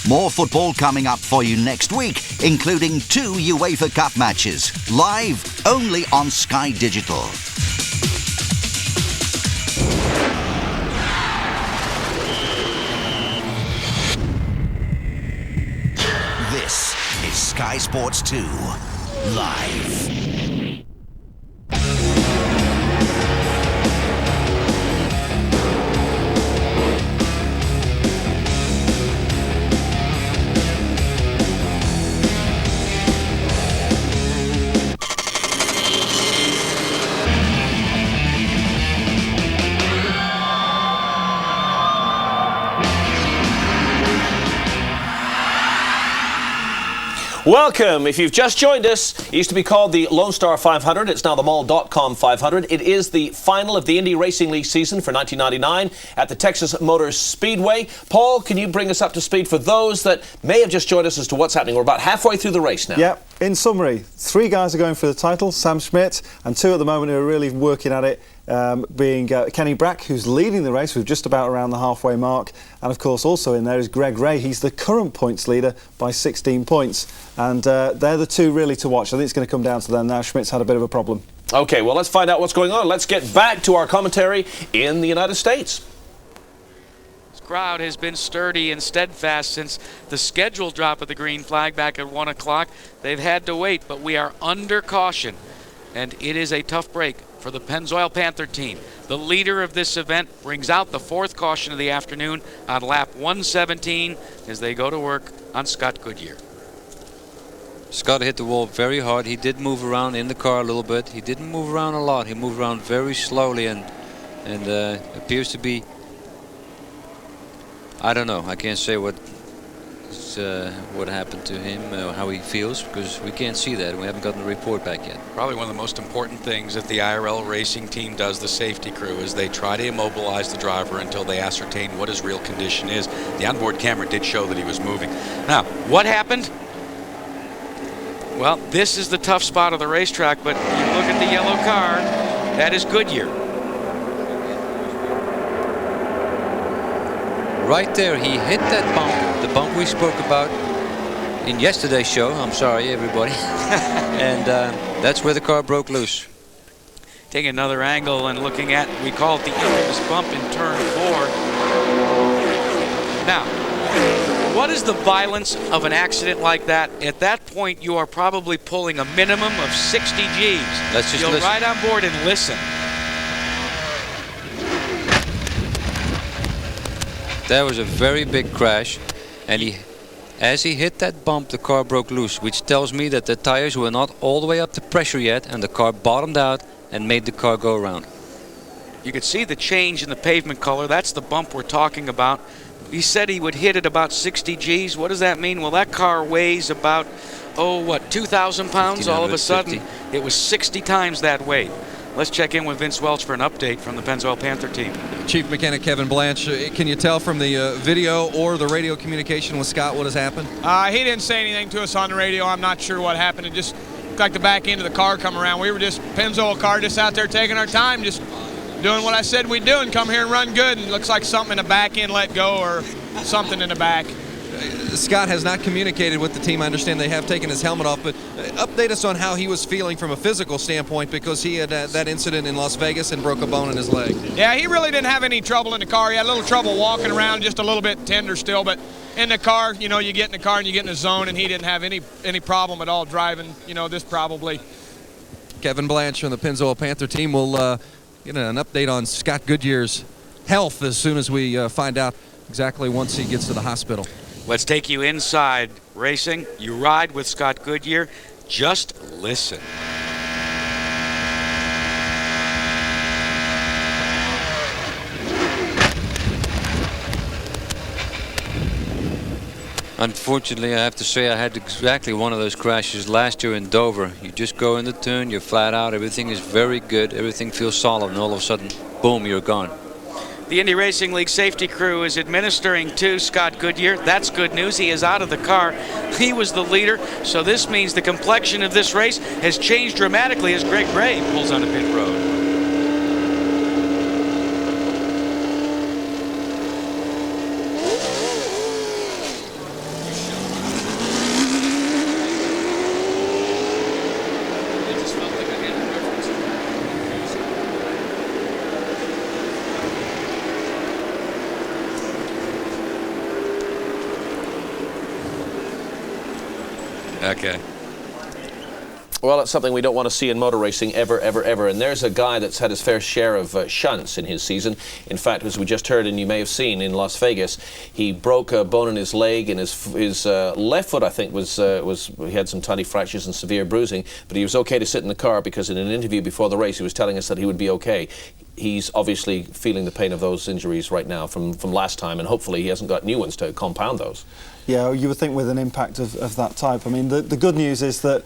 More football coming up for you next week, including 2 UEFA Cup matches, live only on Sky Digital. This is Sky Sports 2, live. Welcome. If you've just joined us, it used to be called the Lone Star 500. It's now the Mall.com 500. It is the final of the Indy Racing League season for 1999 at the Texas Motor Speedway. Paul, can you bring us up to speed for those that may have just joined us as to what's happening? We're about halfway through the race now. Yep. In summary, 3 guys are going for the title, Sam Schmidt, and 2 at the moment who are really working at it, being Kenny Brack, who's leading the race with just about around the halfway mark, and of course also in there is Greg Ray. He's the current points leader by 16 points, and they're the 2 really to watch. I think it's going to come down to them now. Schmidt's had a bit of a problem. Okay, well, let's find out what's going on. Let's get back to our commentary in the United States. Crowd has been sturdy and steadfast since the scheduled drop of the green flag back at 1 o'clock. They've had to wait, but we are under caution, and it is a tough break for the Pennzoil Panther team. The leader of this event brings out the 4th caution of the afternoon on lap 117 as they go to work on Scott Goodyear. Scott hit the wall very hard. He did move around in the car a little bit. He didn't move around a lot. He moved around very slowly and appears to be, I don't know. I can't say what happened to him, how he feels, because we can't see that. We haven't gotten the report back yet. Probably one of the most important things that the IRL racing team does, the safety crew, is they try to immobilize the driver until they ascertain what his real condition is. The onboard camera did show that he was moving. Now, what happened? Well, this is the tough spot of the racetrack, but you look at the yellow car, that is Goodyear. Right there, he hit that bump, the bump we spoke about in yesterday's show. I'm sorry, everybody. And that's where the car broke loose. Taking another angle and looking at, we call it the infamous bump in turn 4. Now, what is the violence of an accident like that? At that point, you are probably pulling a minimum of 60 Gs. Let's just You'll listen. ride on board and listen. That was a very big crash, and as he hit that bump, the car broke loose, which tells me that the tires were not all the way up to pressure yet, and the car bottomed out and made the car go around. You could see the change in the pavement color. That's the bump we're talking about. He said he would hit at about 60 Gs. What does that mean? Well, that car weighs about, 2,000 pounds. All of a sudden, it was 60 times that weight. Let's check in with Vince Welch for an update from the Pennzoil Panther team. Chief Mechanic Kevin Blanche, can you tell from the video or the radio communication with Scott what has happened? He didn't say anything to us on the radio. I'm not sure what happened. It just looked like the back end of the car come around. We were just Pennzoil car, just out there taking our time, just doing what I said we'd do and come here and run good. And it looks like something in the back end let go or something in the back. Scott has not communicated with the team. I understand they have taken his helmet off, but update us on how he was feeling from a physical standpoint, because he had that incident in Las Vegas and broke a bone in his leg. Yeah, he really didn't have any trouble in the car. He had a little trouble walking around, just a little bit tender still, but in the car, you get in the car and you get in the zone, and he didn't have any problem at all driving, this probably. Kevin Blanche from the Pennzoil Panther team will get an update on Scott Goodyear's health as soon as we find out exactly once he gets to the hospital. Let's take you inside racing. You ride with Scott Goodyear. Just listen. Unfortunately, I have to say I had exactly one of those crashes last year in Dover. You just go in the turn, you're flat out, everything is very good, everything feels solid, and all of a sudden, boom, you're gone. The Indy Racing League safety crew is administering to Scott Goodyear. That's good news. He is out of the car. He was the leader, so this means the complexion of this race has changed dramatically as Greg Ray pulls onto pit road. Okay. Well, it's something we don't want to see in motor racing ever, ever, ever. And there's a guy that's had his fair share of shunts in his season. In fact, as we just heard, and you may have seen in Las Vegas, he broke a bone in his leg, and his left foot, I think, he had some tiny fractures and severe bruising. But he was okay to sit in the car because in an interview before the race, he was telling us that he would be okay. He's obviously feeling the pain of those injuries right now from last time, and hopefully he hasn't got new ones to compound those. Yeah, you would think with an impact of that type. I mean, the good news is that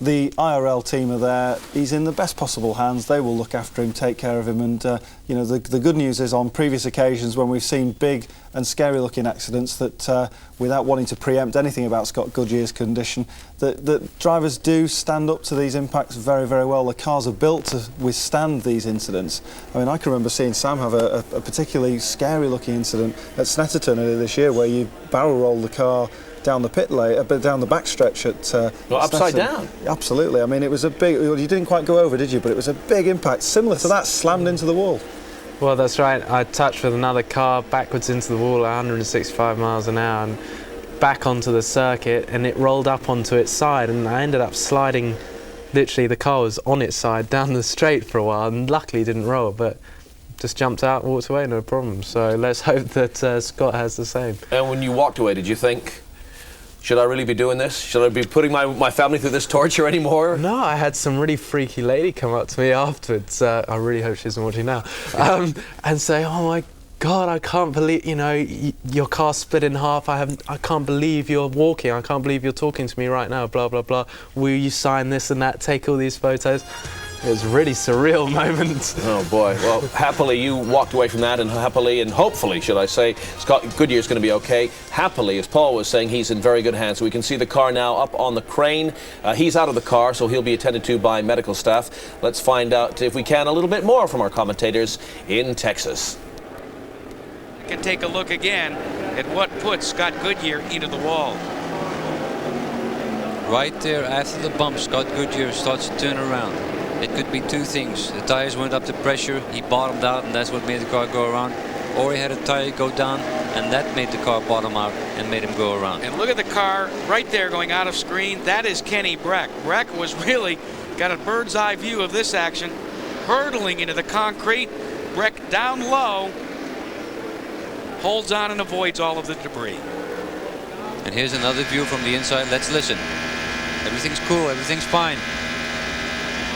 the IRL team are there. He's in the best possible hands. They will look after him, take care of him, and you know, the good news is on previous occasions when we've seen big and scary looking accidents that without wanting to preempt anything about Scott Goodyear's condition, that drivers do stand up to these impacts very, very well. The cars are built to withstand these incidents. I mean, I can remember seeing Sam have a particularly scary looking incident at Snetterton earlier this year where you barrel rolled the car down the pit lane, down the backstretch at upside down. Absolutely. I mean, it was a big. You didn't quite go over, did you? But it was a big impact, similar to that, slammed into the wall. Well, that's right. I touched with another car backwards into the wall at 165 miles an hour and back onto the circuit, and it rolled up onto its side, and I ended up sliding. Literally, the car was on its side down the straight for a while, and luckily didn't roll, but just jumped out and walked away, no problem. So let's hope that Scott has the same. And when you walked away, did you think, should I really be doing this? Should I be putting my family through this torture anymore? No, I had some really freaky lady come up to me afterwards. I really hope she isn't watching now. And say, "Oh my God, I can't believe, you know, your car split in half. I can't believe you're walking. I can't believe you're talking to me right now, blah, blah, blah. Will you sign this and that, take all these photos?" It was a really surreal moment. Oh boy. Well, happily you walked away from that, and happily and hopefully, should I say, Scott Goodyear's going to be okay. Happily, as Paul was saying, he's in very good hands. We can see the car now up on the crane. He's out of the car, so he'll be attended to by medical staff. Let's find out, if we can, a little bit more from our commentators in Texas. We can take a look again at what put Scott Goodyear into the wall. Right there after the bump, Scott Goodyear starts to turn around. It could be two things. The tires went up to pressure, he bottomed out, and that's what made the car go around. Or he had a tire go down, and that made the car bottom out and made him go around. And look at the car right there going out of screen. That is Kenny Brack. Brack was really got a bird's eye view of this action, hurtling into the concrete. Brack down low, holds on and avoids all of the debris. And here's another view from the inside. Let's listen. Everything's cool, everything's fine.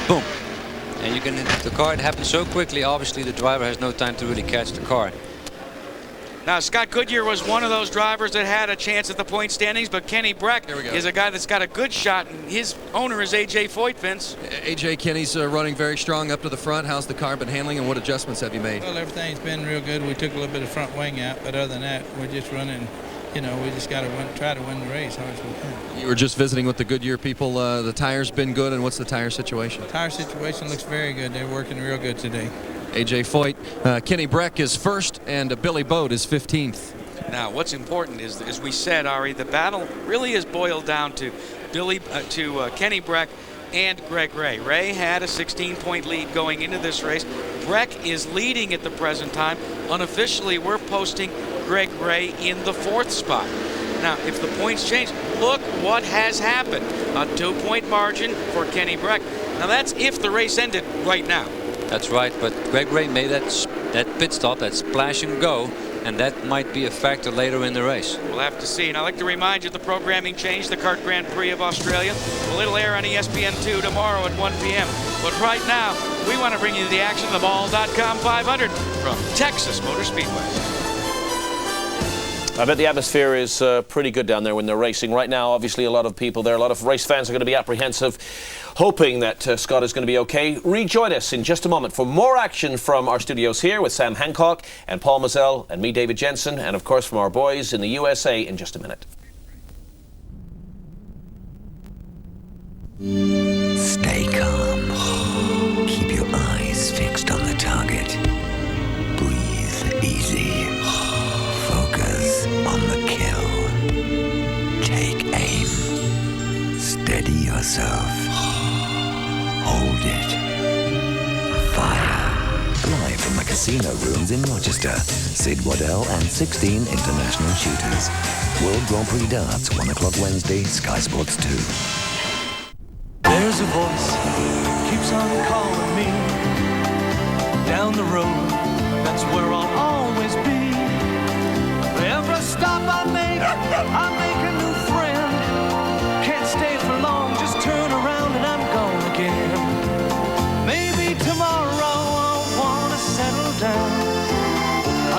Boom. And you can, the car, it happened so quickly, obviously the driver has no time to really catch the car. Now, Scott Goodyear was one of those drivers that had a chance at the point standings, but Kenny Brack is a guy that's got a good shot, and his owner is A.J. Foyt, Vince. A.J. Kenny's running very strong up to the front. How's the car been handling, and what adjustments have you made? Well, everything's been real good. We took a little bit of front wing out, but other than that, we're just running. You know, we just got to try to win the race hard as we can. You were just visiting with the Goodyear people. The tires been good, and what's the tire situation? The tire situation looks very good. They're working real good today. A.J. Foyt, Kenny Brack is first, and Billy Bode is 15th. Now, what's important is, as we said, Ari, the battle really is boiled down to Kenny Brack and Greg Ray. Ray had a 16-point lead going into this race. Brack is leading at the present time. Unofficially, we're posting Greg Ray in the 4th spot. Now, if the points change, look what has happened. A 2-point margin for Kenny Brack. Now, that's if the race ended right now. That's right, but Greg Ray made that pit stop, that splash and go, and that might be a factor later in the race. We'll have to see. And I'd like to remind you the programming changed. The Kart Grand Prix of Australia. Well, it'll air on ESPN2 tomorrow at 1 p.m. But right now, we want to bring you the action of the Mall.com 500 from Texas Motor Speedway. I bet the atmosphere is pretty good down there when they're racing. Right now, obviously, a lot of people there, a lot of race fans are going to be apprehensive, hoping that Scott is going to be okay. Rejoin us in just a moment for more action from our studios here with Sam Hancock and Paul Mazel and me, David Jensen, and of course from our boys in the USA in just a minute. Stay calm. Keep your eyes fixed on the target. Breathe easy. Focus on the kill. Take aim. Steady yourself. Hold it. Fire. Live from the casino rooms in Rochester. Sid Waddell and 16 international shooters. World Grand Prix Darts, 1 o'clock Wednesday, Sky Sports 2. There's a voice keeps on calling me down the road, that's where I'll always be. Every stop I make a new friend. Can't stay for long, just turn around and I'm gone again. Maybe tomorrow I'll wanna settle down.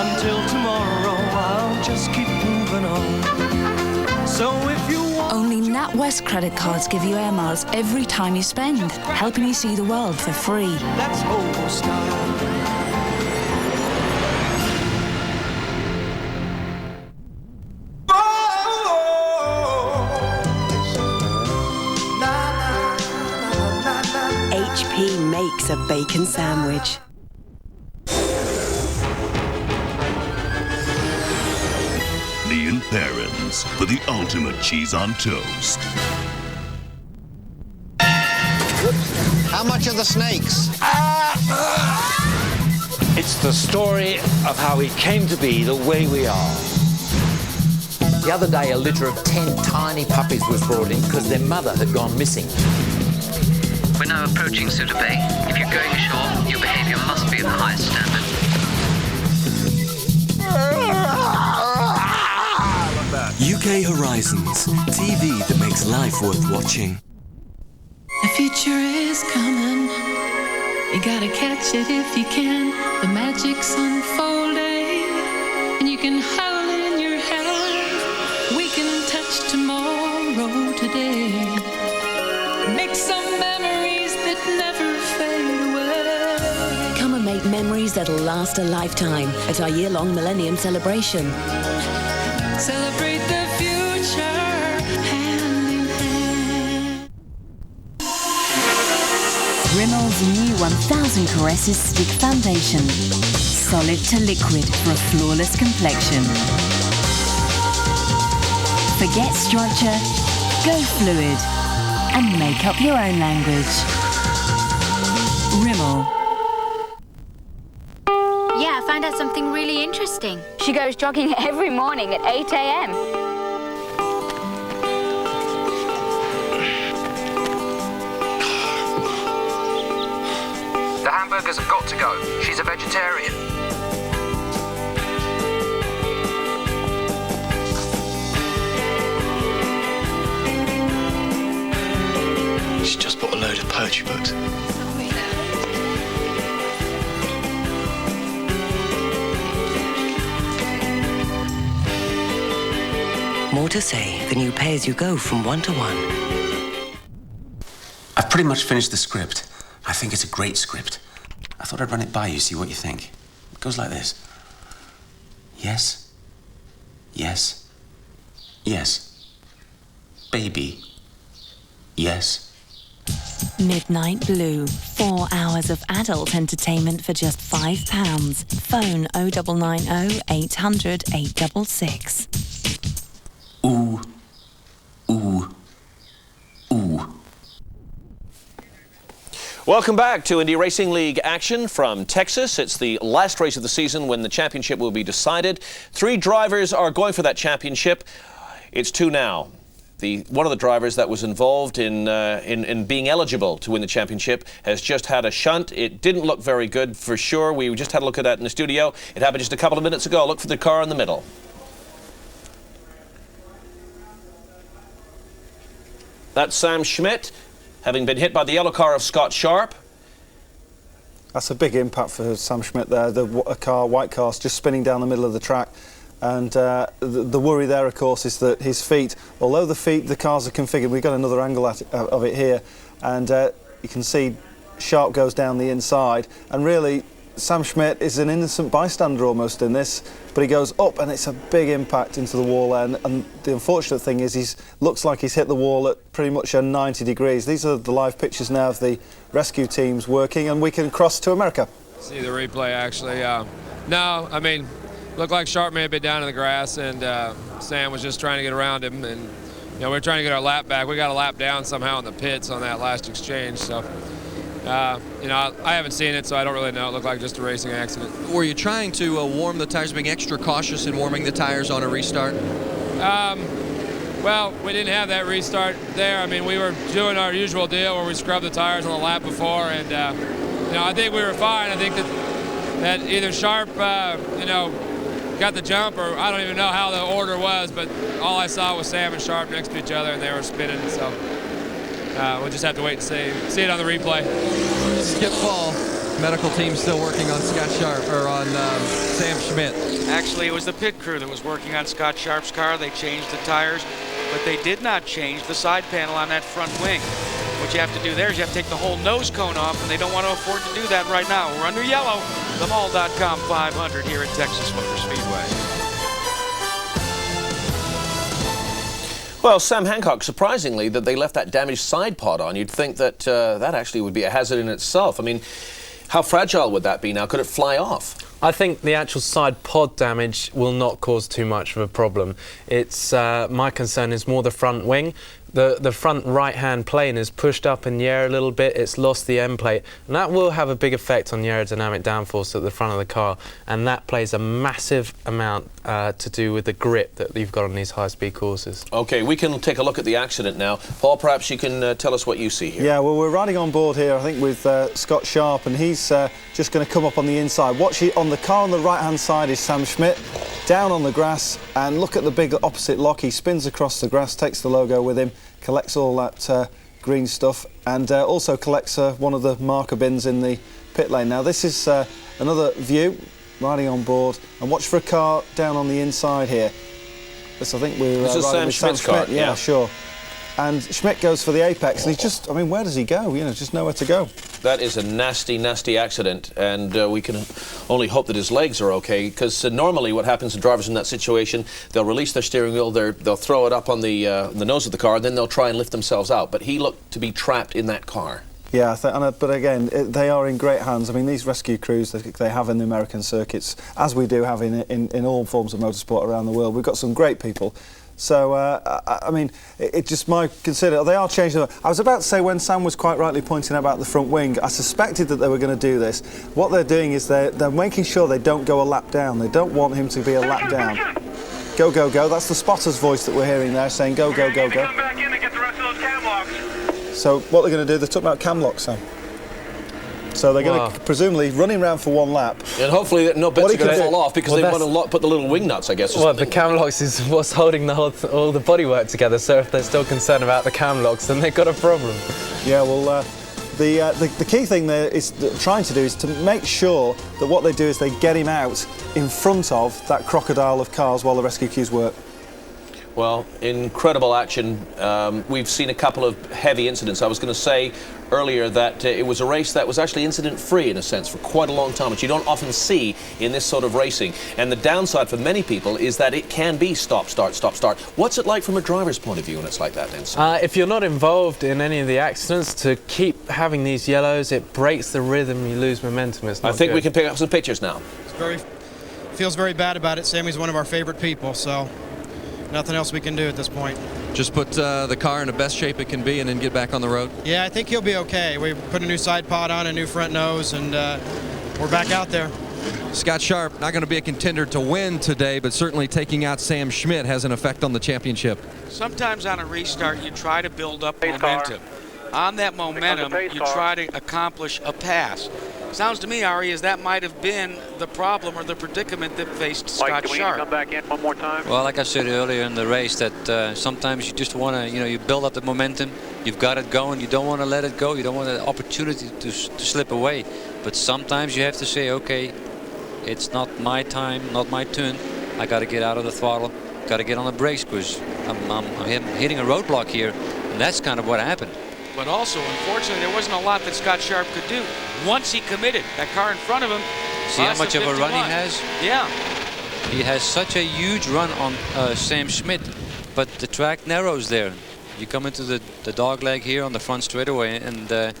Until tomorrow I'll just keep moving on. So if you want... Only NatWest credit cards give you air miles every time you spend, helping you see the world for free. That's old style. HP makes a bacon sandwich. Ian Perrins for the ultimate cheese on toast. How much are the snakes? It's the story of how we came to be the way we are. The other day, a litter of 10 tiny puppies was brought in because their mother had gone missing. We're now approaching Suda Bay. If you're going ashore, your behaviour must be of the highest standard. UK Horizons, TV that makes life worth watching. The future is coming. You gotta catch it if you can. The magic's unfolding, and you can hold it in your hand. We can touch tomorrow today. Make some memories that never fade away. Come and make memories that'll last a lifetime at our year-long Millennium Celebration. Celebrate the future hand in hand. Rimmel's new 1000 Caresses Stick Foundation. Solid to liquid for a flawless complexion. Forget structure, go fluid, and make up your own language. Rimmel. Yeah, I found out something really interesting. She goes jogging every morning at 8 a.m. The hamburgers have got to go. She's a vegetarian. She just bought a load of poetry books. More to say, the new Pay As You Go from 1 to 1. I've pretty much finished the script. I think it's a great script. I thought I'd run it by you, see what you think. It goes like this. Yes. Yes. Yes. Baby. Yes. Midnight Blue. 4 hours of adult entertainment for just £5. Phone 0990 800 866. Ooh. Ooh. Ooh. Welcome back to Indy Racing League action from Texas. It's the last race of the season when the championship will be decided. 3 drivers are going for that championship. It's 2 now. One of the drivers that was involved in being eligible to win the championship has just had a shunt. It didn't look very good for sure. We just had a look at that in the studio. It happened just a couple of minutes ago. Look for the car in the middle. That's Sam Schmidt, having been hit by the yellow car of Scott Sharp. That's a big impact for Sam Schmidt there. The white car's just spinning down the middle of the track. And the worry there, of course, is that his feet, although the cars are configured, we've got another angle of it here, and you can see Sharp goes down the inside, and really Sam Schmidt is an innocent bystander almost in this, but he goes up and it's a big impact into the wall, and the unfortunate thing is he looks like he's hit the wall at pretty much 90 degrees. These are the live pictures now of the rescue teams working, and we can cross to America. See the replay actually. No, I mean, looked like Sharp may have been down in the grass, and Sam was just trying to get around him, and you know, we're trying to get our lap back. We got a lap down somehow in the pits on that last exchange, so You know, I haven't seen it, so I don't really know. It looked like just a racing accident. Were you trying to warm the tires, being extra cautious in warming the tires on a restart? Well, we didn't have that restart there. I mean, we were doing our usual deal where we scrubbed the tires on the lap before, and you know, I think we were fine. I think that either Sharp, you know, got the jump, or I don't even know how the order was, but all I saw was Sam and Sharp next to each other, and they were spinning. So we'll just have to wait and see it on the replay. Skip Paul, medical team still working on Scott Sharp, or on Sam Schmidt. Actually, it was the pit crew that was working on Scott Sharp's car. They changed the tires, but they did not change the side panel on that front wing. What you have to do there is you have to take the whole nose cone off, and they don't want to afford to do that right now. We're under yellow. The Mall.com 500 here at Texas Motor Speedway. Well, Sam Hancock, surprisingly, that they left that damaged side pod on. You'd think that that actually would be a hazard in itself. I mean, how fragile would that be now? Could it fly off? I think the actual side pod damage will not cause too much of a problem. It's my concern is more the front wing. The front right-hand plane is pushed up in the air a little bit. It's lost the end plate, and that will have a big effect on the aerodynamic downforce at the front of the car, and that plays a massive amount to do with the grip that you've got on these high-speed courses. Okay, we can take a look at the accident now. Paul, perhaps you can tell us what you see here. Yeah, well, we're riding on board here, I think, with Scott Sharp, and he's just going to come up on the inside. On the car on the right-hand side is Sam Schmidt, down on the grass, and look at the big opposite lock. He spins across the grass, takes the logo with him, collects all that green stuff, and also collects one of the marker bins in the pit lane. Now, this is another view, riding on board, and watch for a car down on the inside here. This, I think we're this is riding Sam with Schmidt's Sam Schmidt. car. Yeah, sure. And Schmidt goes for the apex, and he's just, I mean, where does he go? You know, just nowhere to go. That is a nasty, nasty accident, and we can only hope that his legs are okay, because normally what happens to drivers in that situation, they'll release their steering wheel, they'll throw it up on the nose of the car, and then they'll try and lift themselves out. But he looked to be trapped in that car. Yeah, but again, they are in great hands. I mean, these rescue crews they have in the American circuits, as we do have in all forms of motorsport around the world. We've got some great people. So, I mean, it's just my consider. They are changing. I was about to say, when Sam was quite rightly pointing out about the front wing, I suspected that they were going to do this. What they're doing is they're making sure they don't go a lap down. They don't want him to be a lap down. Go, go, go. That's the spotter's voice that we're hearing there, saying go, go, go, go. Come back in and get the rest of those cam locks. So what they're going to do, they're talking about cam locks, Sam. So they're going to presumably running around for one lap. And hopefully no bits are going to fall off, because they want to put the little wing nuts, I guess. Well, the cam locks is what's holding all the bodywork together, so if they're still concerned about the cam locks, then they've got a problem. Yeah, well, the key thing they're trying to do is to make sure that what they do is they get him out in front of that crocodile of cars while the rescue crews work. Well, incredible action. We've seen a couple of heavy incidents. I was going to say earlier that it was a race that was actually incident-free, in a sense, for quite a long time, which you don't often see in this sort of racing. And the downside for many people is that it can be stop, start, stop, start. What's it like from a driver's point of view when it's like that, then? If you're not involved in any of the accidents, to keep having these yellows, it breaks the rhythm, you lose momentum. It's not I think good. we can pick up some pictures now. Feels very bad about it. Sammy's one of our favorite people, so nothing else we can do at this point. Just put the car in the best shape it can be and then get back on the road? Yeah, I think he'll be okay. We put a new side pod on, a new front nose, and we're back out there. Scott Sharp, not going to be a contender to win today, but certainly taking out Sam Schmidt has an effect on the championship. Sometimes on a restart, you try to build up momentum. On that momentum, you try to accomplish a pass. Sounds to me, Ari, as that might have been the problem or the predicament that faced Scott Sharp. Come back in one more time? Well, like I said earlier in the race, that sometimes you just want to, you build up the momentum. You've got it going. You don't want to let it go. You don't want the opportunity to slip away. But sometimes you have to say, okay, it's not my time, not my turn. I got to get out of the throttle. Got to get on the brakes, because I'm hitting a roadblock here, and that's kind of what happened. But also, unfortunately, there wasn't a lot that Scott Sharp could do. Once he committed, that car in front of him. See how much of a run he has? Yeah. He has such a huge run on Sam Schmidt, but the track narrows there. You come into the dog leg here on the front straightaway, and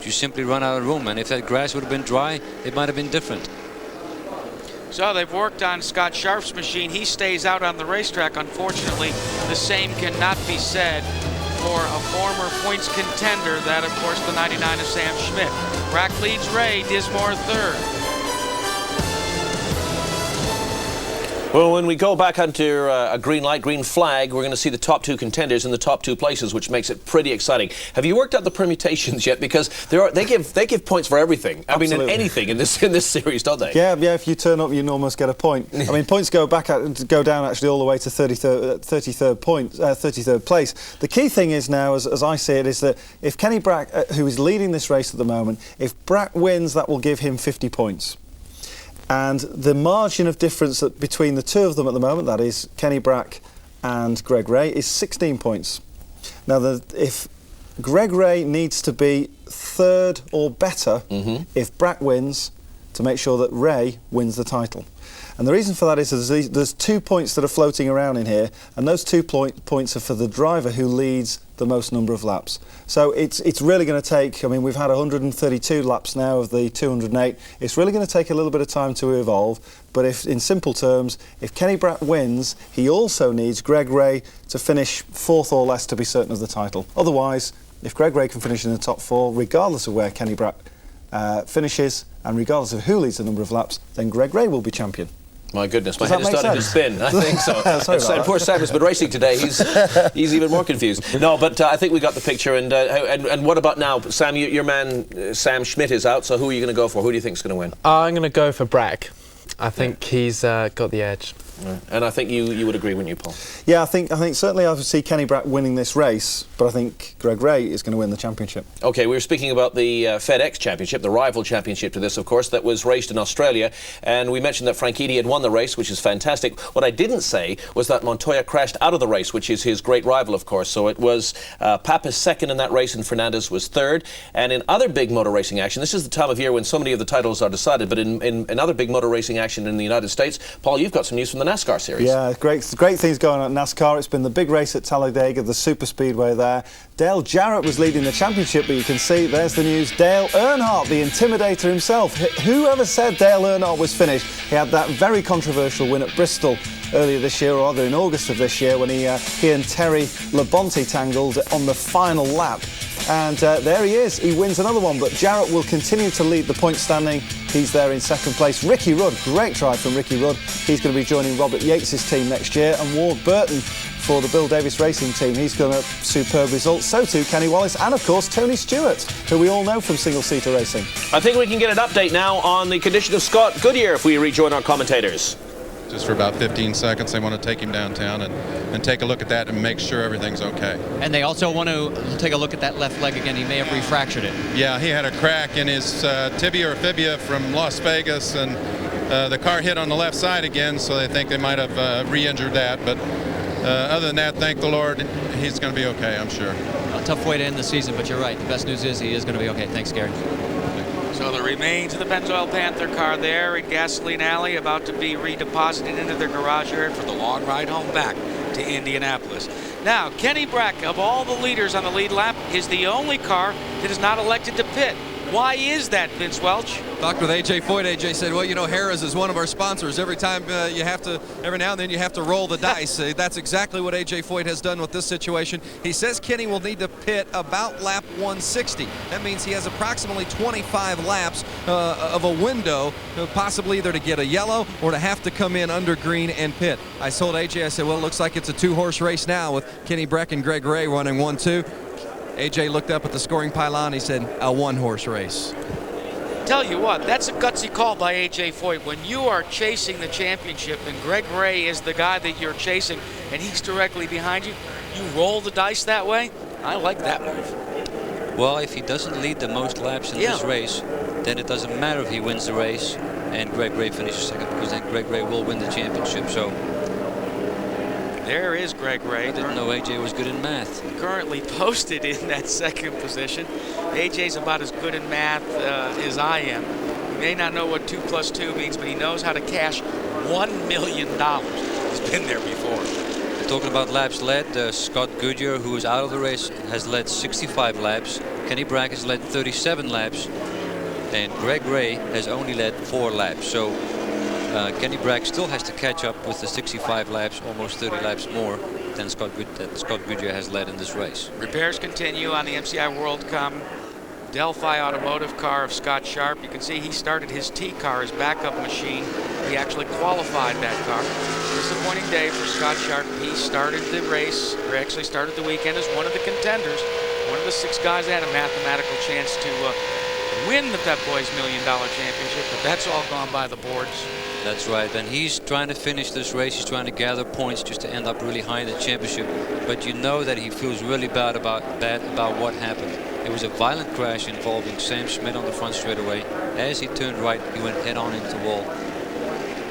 you simply run out of room. And if that grass would have been dry, it might have been different. So they've worked on Scott Sharp's machine. He stays out on the racetrack. Unfortunately, the same cannot be said for a former points contender, that of course the 99 of Sam Schmidt. Brack leads Ray, Dismore third. Well, when we go back under a green light, green flag, we're going to see the top 2 contenders in the top 2 places, which makes it pretty exciting. Have you worked out the permutations yet? Because they give points for everything. I mean, in anything in this series, don't they? Yeah. If you turn up, you almost get a point. I mean, points go down actually all the way to 33rd place. The key thing is now, as I see it, is that if Kenny Brack, who is leading this race at the moment, if Brack wins, that will give him 50 points. And the margin of difference between the two of them at the moment, that is Kenny Brack and Greg Ray, is 16 points. Now, if Greg Ray needs to be third or better if Brack wins to make sure that Ray wins the title. And the reason for that is there's 2 points that are floating around in here, and those 2 points are for the driver who leads the most number of laps. So it's really going to take, I mean, we've had 132 laps now of the 208. It's really going to take a little bit of time to evolve, but in simple terms, if Kenny Brack wins, he also needs Greg Ray to finish 4th or less to be certain of the title. Otherwise, if Greg Ray can finish in the top 4, regardless of where Kenny Brack finishes, and regardless of who leads the number of laps, then Greg Ray will be champion. My goodness, my head is starting to spin. I think so. And poor Sam has been racing today. He's even more confused. No, but I think we got the picture. And what about now, Sam? Your man Sam Schmidt is out. So who are you going to go for? Who do you think is going to win? I'm going to go for Brack. I think he's got the edge. Right. And I think you would agree, wouldn't you, Paul? Yeah, I think certainly I would see Kenny Brack winning this race, but I think Greg Ray is going to win the championship. OK, we were speaking about the FedEx Championship, the rival championship to this, of course, that was raced in Australia, and we mentioned that Franchitti had won the race, which is fantastic. What I didn't say was that Montoya crashed out of the race, which is his great rival, of course. So it was Pappas second in that race, and Fernandez was third. And in other big motor racing action, this is the time of year when so many of the titles are decided, but in other big motor racing action in the United States, Paul, you've got some news from the NASCAR series. Yeah, great things going on at NASCAR. It's been the big race at Talladega, the super speedway there. Dale Jarrett was leading the championship, but you can see, there's the news, Dale Earnhardt, the Intimidator himself. Whoever said Dale Earnhardt was finished? He had that very controversial win at Bristol earlier this year, or rather in August of this year, when he and Terry Labonte tangled on the final lap. And there he is, he wins another one, but Jarrett will continue to lead the point standing. He's there in second place. Ricky Rudd, great try from Ricky Rudd. He's going to be joining Robert Yates' team next year, and Ward Burton for the Bill Davis Racing team. He's got a superb result. So too Kenny Wallace, and of course Tony Stewart, who we all know from single-seater racing. I think we can get an update now on the condition of Scott Goodyear if we rejoin our commentators. Just for about 15 seconds, they want to take him downtown and take a look at that and make sure everything's okay. And they also want to take a look at that left leg again. He may have refractured it. Yeah, he had a crack in his tibia or fibia from Las Vegas, and the car hit on the left side again, so they think they might have re-injured that. But other than that, thank the Lord, he's going to be okay, I'm sure. A tough way to end the season, but you're right. The best news is he is going to be okay. Thanks, Gary. So the remains of the Pennzoil Panther car there in Gasoline Alley, about to be redeposited into their garage area for the long ride home back to Indianapolis. Now, Kenny Brack, of all the leaders on the lead lap, is the only car that is not elected to pit. Why is that, Vince Welch? Talked with AJ Foyt. AJ said, well, you know, Harrah's is one of our sponsors. Every now and then you have to roll the dice. That's exactly what AJ Foyt has done with this situation. He says Kenny will need to pit about lap 160. That means he has approximately 25 laps of a window, possibly either to get a yellow or to have to come in under green and pit. I told AJ, I said, well, it looks like it's a 2-horse race now with Kenny Brack and Greg Ray running 1-2. AJ looked up at the scoring pylon. He said, a 1-horse race. Tell you what, that's a gutsy call by AJ Foyt. When you are chasing the championship and Greg Ray is the guy that you're chasing and he's directly behind you, you roll the dice that way? I like that move. Well, if he doesn't lead the most laps in this race, then it doesn't matter if he wins the race and Greg Ray finishes second, because then Greg Ray will win the championship. So there is Greg Ray. I didn't know AJ was good in math. Currently posted in that second position. AJ's about as good in math as I am. He may not know what 2 + 2 means, but he knows how to cash $1 million. He's been there before. Talking about laps led, Scott Goodyear, who is out of the race, has led 65 laps. Kenny Brack has led 37 laps. And Greg Ray has only led 4 laps. So Kenny Bragg still has to catch up with the 65 laps, almost 30 laps more than Scott Goodyear has led in this race. Repairs continue on the MCI WorldCom Delphi automotive car of Scott Sharp. You can see he started his T car, his backup machine. He actually qualified that car. Disappointing day for Scott Sharp. He started the race, or actually started the weekend as one of the contenders, one of the 6 guys that had a mathematical chance to win the Pep Boys $1 Million Championship, but that's all gone by the boards. That's right, and he's trying to finish this race. He's trying to gather points just to end up really high in the championship. But you know that he feels really bad about what happened. It was a violent crash involving Sam Schmidt on the front straightaway. As he turned right, he went head-on into the wall.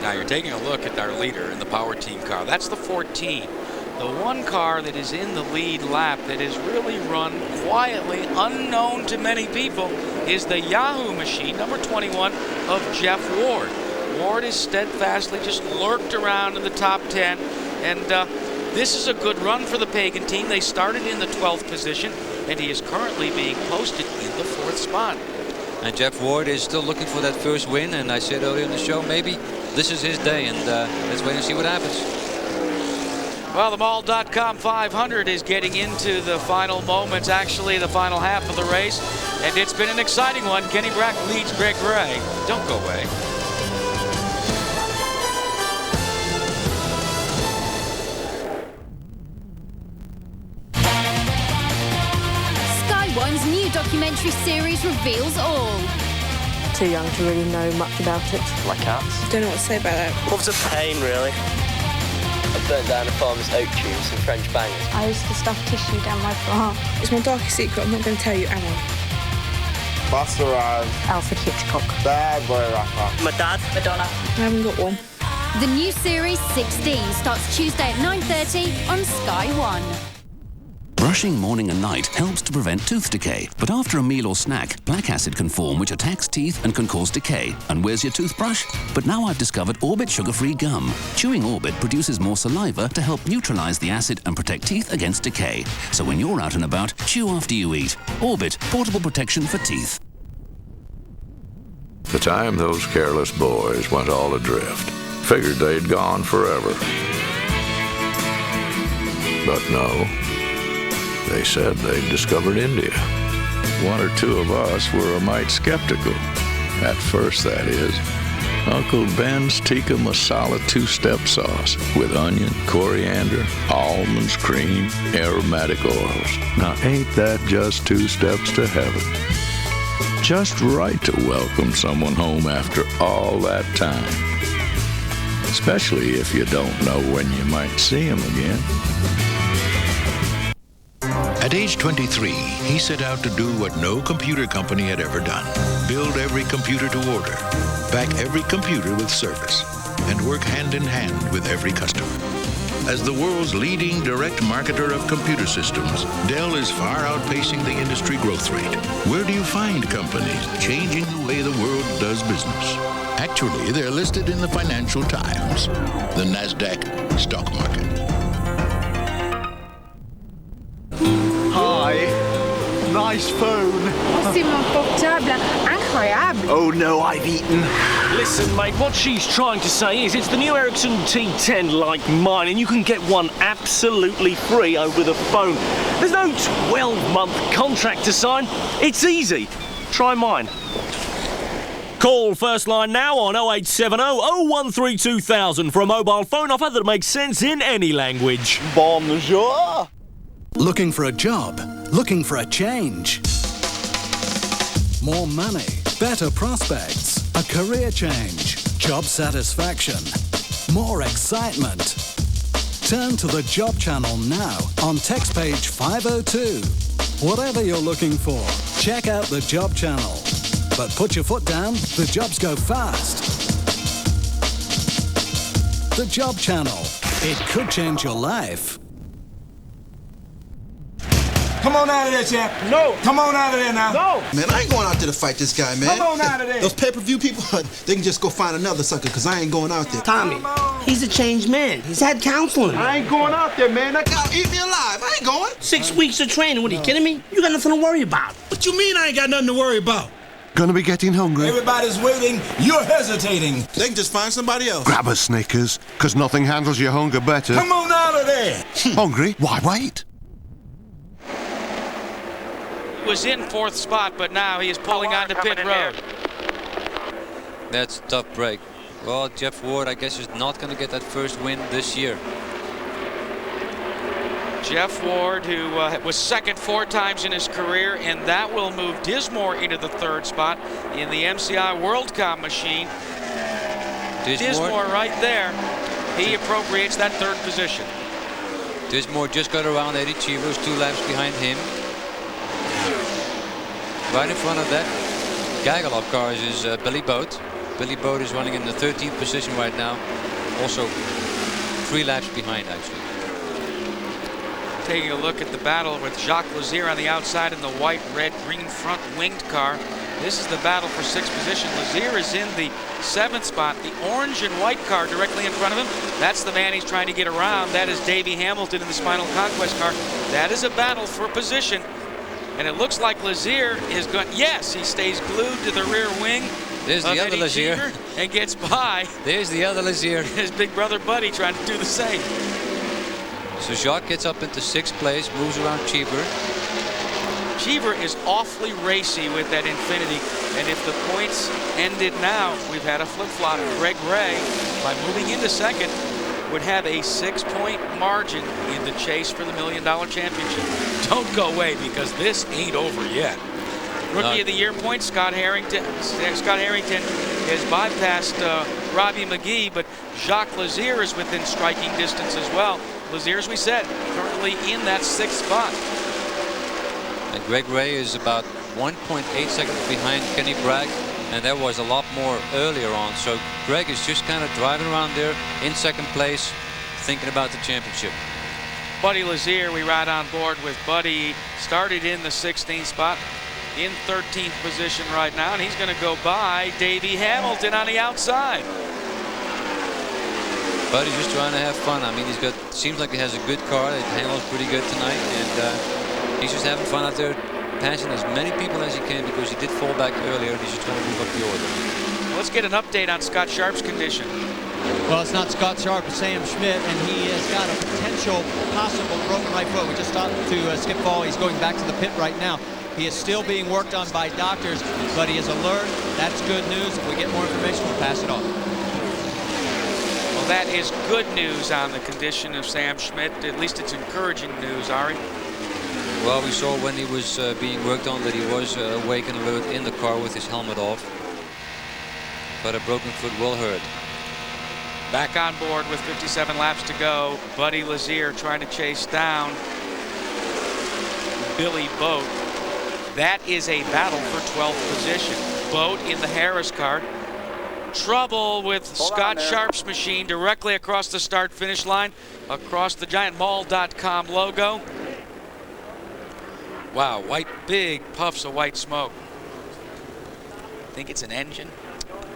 Now you're taking a look at our leader in the Power Team car. That's the 14. The one car that is in the lead lap that is really run quietly, unknown to many people, is the Yahoo machine, number 21, of Jeff Ward. Ward is steadfastly just lurked around in the top 10, and this is a good run for the Pagan team. They started in the 12th position, and he is currently being posted in the 4th spot. And Jeff Ward is still looking for that first win, and I said earlier in the show, maybe this is his day, and let's wait and see what happens. Well, the Mall.com 500 is getting into the final moments, actually the final half of the race, and it's been an exciting one. Kenny Bragg leads Greg Gray. Don't go away. Sky One's new documentary series reveals all. Too young to really know much about it. Like cats. Don't know what to say about that. What was a pain, really? I burnt down a farmer's oak tree with some French bangers. I used to stuff tissue down my plant. It's my darkest secret. I'm not going to tell you, am I? Buster Rhymes. Alfred Hitchcock. Bad Boy Rapper. My dad. Madonna. I haven't got one. The new series 16 starts Tuesday at 9:30 on Sky One. Brushing morning and night helps to prevent tooth decay, but after a meal or snack, black acid can form which attacks teeth and can cause decay. And where's your toothbrush? But now I've discovered Orbit sugar-free gum. Chewing Orbit produces more saliva to help neutralize the acid and protect teeth against decay. So when you're out and about, chew after you eat. Orbit, portable protection for teeth. The time those careless boys went all adrift, figured they'd gone forever. But no. They said they'd discovered India. One or two of us were a mite skeptical. At first, that is. Uncle Ben's Tikka Masala two-step sauce with onion, coriander, almonds, cream, aromatic oils. Now, ain't that just 2 steps to heaven? Just right to welcome someone home after all that time. Especially if you don't know when you might see him again. At age 23, he set out to do what no computer company had ever done. Build every computer to order, back every computer with service, and work hand in hand with every customer. As the world's leading direct marketer of computer systems, Dell is far outpacing the industry growth rate. Where do you find companies changing the way the world does business? Actually, they're listed in the Financial Times, the NASDAQ stock market. Hi. Nice phone. C'est mon portable. Incroyable. Oh no, I've eaten. Listen, mate, what she's trying to say is it's the new Ericsson T10 like mine, and you can get one absolutely free over the phone. There's no 12-month contract to sign. It's easy. Try mine. Call First Line now on 0870 013 2000 for a mobile phone offer that makes sense in any language. Bonjour. Looking for a job? Looking for a change? More money, better prospects, a career change, job satisfaction, more excitement. Turn to the Job Channel now on text page 502. Whatever you're looking for, check out the Job Channel. But put your foot down, the jobs go fast. The Job Channel. It could change your life. Come on out of there, champ. No. Come on out of there now. No. Man, I ain't going out there to fight this guy, man. Come on out of there. Those pay-per-view people, they can just go find another sucker, because I ain't going out there. Tommy, he's a changed man. He's had counseling. I ain't going out there, man. That guy eat me alive. I ain't going. 6 weeks of training. What, are you kidding me? You got nothing to worry about. What you mean I ain't got nothing to worry about? Gonna be getting hungry? Everybody's waiting. You're hesitating. They can just find somebody else. Grab a Snickers, because nothing handles your hunger better. Come on out of there. Hungry? Why wait? He was in 4th spot, but now he is pulling onto pit road. That's a tough break. Well, Jeff Ward, I guess, is not going to get that first win this year. Jeff Ward, who was second 4 times in his career, and that will move Dismore into the 3rd spot in the MCI WorldCom machine. Dismore right there. He appropriates that 3rd position. Dismore just got around Eddie Cheevers, 2 laps behind him. Right in front of that gaggle of cars is Billy Boat. Billy Boat is running in the 13th position right now. Also 3 laps behind, actually. Taking a look at the battle with Jacques Lazier on the outside in the white, red, green front winged car. This is the battle for 6th position. Lazier is in the 7th spot. The orange and white car directly in front of him, that's the man he's trying to get around. That is Davey Hamilton in the Spinal Conquest car. That is a battle for position. And it looks like Lazier is going, yes, he stays glued to the rear wing. There's the other Lazier. And gets by. There's the other Lazier. His big brother Buddy trying to do the same. So Jacques gets up into 6th place, moves around Cheever. Cheever is awfully racy with that Infiniti, and if the points ended now, we've had a flip-flop. Greg Ray, by moving into 2nd, would have a 6-point margin in the chase for the $1 Million Championship. Don't go away, because this ain't over yet. Rookie of the Year points, Scott Harrington has bypassed Robbie McGee, but Jacques Lazier is within striking distance as well. Lazier, as we said, currently in that 6th spot. And Greg Ray is about 1.8 seconds behind Kenny Bragg, and there was a lot more earlier on. So Greg is just kind of driving around there in 2nd place, thinking about the championship. Buddy Lazier, we ride on board with Buddy. Started in the 16th spot, in 13th position right now, and he's going to go by Davey Hamilton on the outside. Buddy's just trying to have fun. I mean, seems like he has a good car. It handles pretty good tonight, and he's just having fun out there, passing as many people as he can because he did fall back earlier, and he's just trying to move up the order. Let's get an update on Scott Sharp's condition. Well, it's not Scott Sharp, it's Sam Schmidt, and he has got a potential possible broken right foot. We just talked to Skip Ball. He's going back to the pit right now. He is still being worked on by doctors, but he is alert. That's good news. If we get more information, we'll pass it on. Well, that is good news on the condition of Sam Schmidt. At least it's encouraging news, Ari. Well, we saw when he was being worked on that he was awake and alert in the car with his helmet off. But a broken foot will hurt. Back on board with 57 laps to go. Buddy Lazier trying to chase down Billy Boat. That is a battle for 12th position. Boat in the Harris car. Trouble with Scott Sharp's machine directly across the start-finish line, across the giant mall.com logo. Wow, big puffs of white smoke. Think it's an engine?